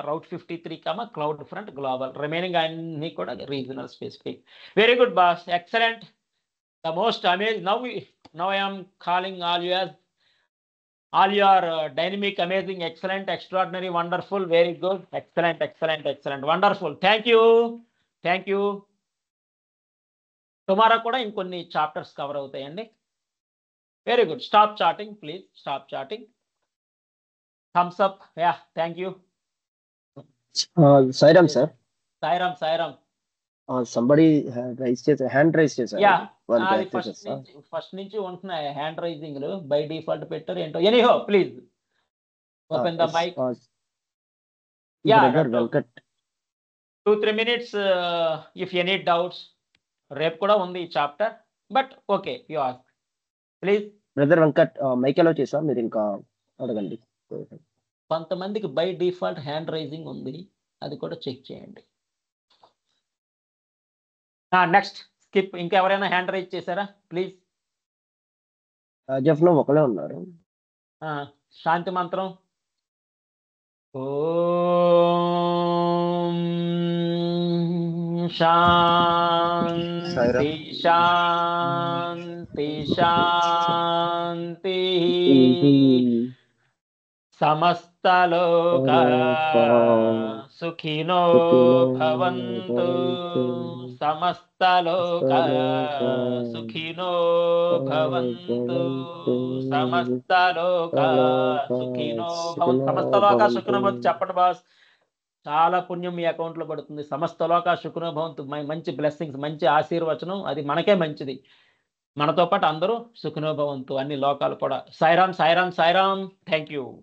route 53, cloud front global. Remaining అన్ని కూడా regional specific. Very good boss, excellent. The most amazing. Now I am calling all you are dynamic, amazing, excellent, extraordinary, wonderful, very good, excellent, wonderful. Thank you. Tomorrow కూడా ఇంకొన్ని chapters cover అవుతాయండి. Very good. Stop chatting please, stop chatting. Thumbs up. Thank you. Sairam sir. Sairam. Somebody hand raise చేశారు. First నుంచి ఉంటున్నాయి hand raising, by default పెట్టారు ఏంటో. Anyhow please open the mic. Venkat 2-3 minutes if any doubts. రేపు కూడా ఉంది ఈ chapter, but okay you ask please. Brother Venkat mic allow చేసా, మీరు ఇంకా అడగండి. కొంతమందికి బై డిఫాల్ట్ హ్యాండ్ రైజింగ్ ఉంది, అది కూడా చెక్ చేయండి. Next skip. ఇంకా ఎవరైనా హ్యాండ్ రైజ్ చేశారా ప్లీజ్? జఫ్లో ఒకలే ఉన్నారు. శాంతి మంత్రం. శాంతి శాంతి శాంతి సమస్తలోక సుఖినో భవంతు సమస్తలోక సుఖినో భవంతు సమస్తలోక సుఖినో భవంతు సమస్తలోక సుఖినో భవంతు చెప్పండి బాస్. చాలా పుణ్యం మీ అకౌంట్ లో పడుతుంది. సమస్తలోక సుఖినో భవంతు, మంచి బ్లెస్సింగ్స్, మంచి ఆశీర్వచనం, అది మనకే మంచిది. మనతో పాటు అందరూ సుఖినో భవంతు, అన్ని లోకాలు కూడా. సాయిరామ్ సాయిరామ్ సాయిరామ్. Thank you.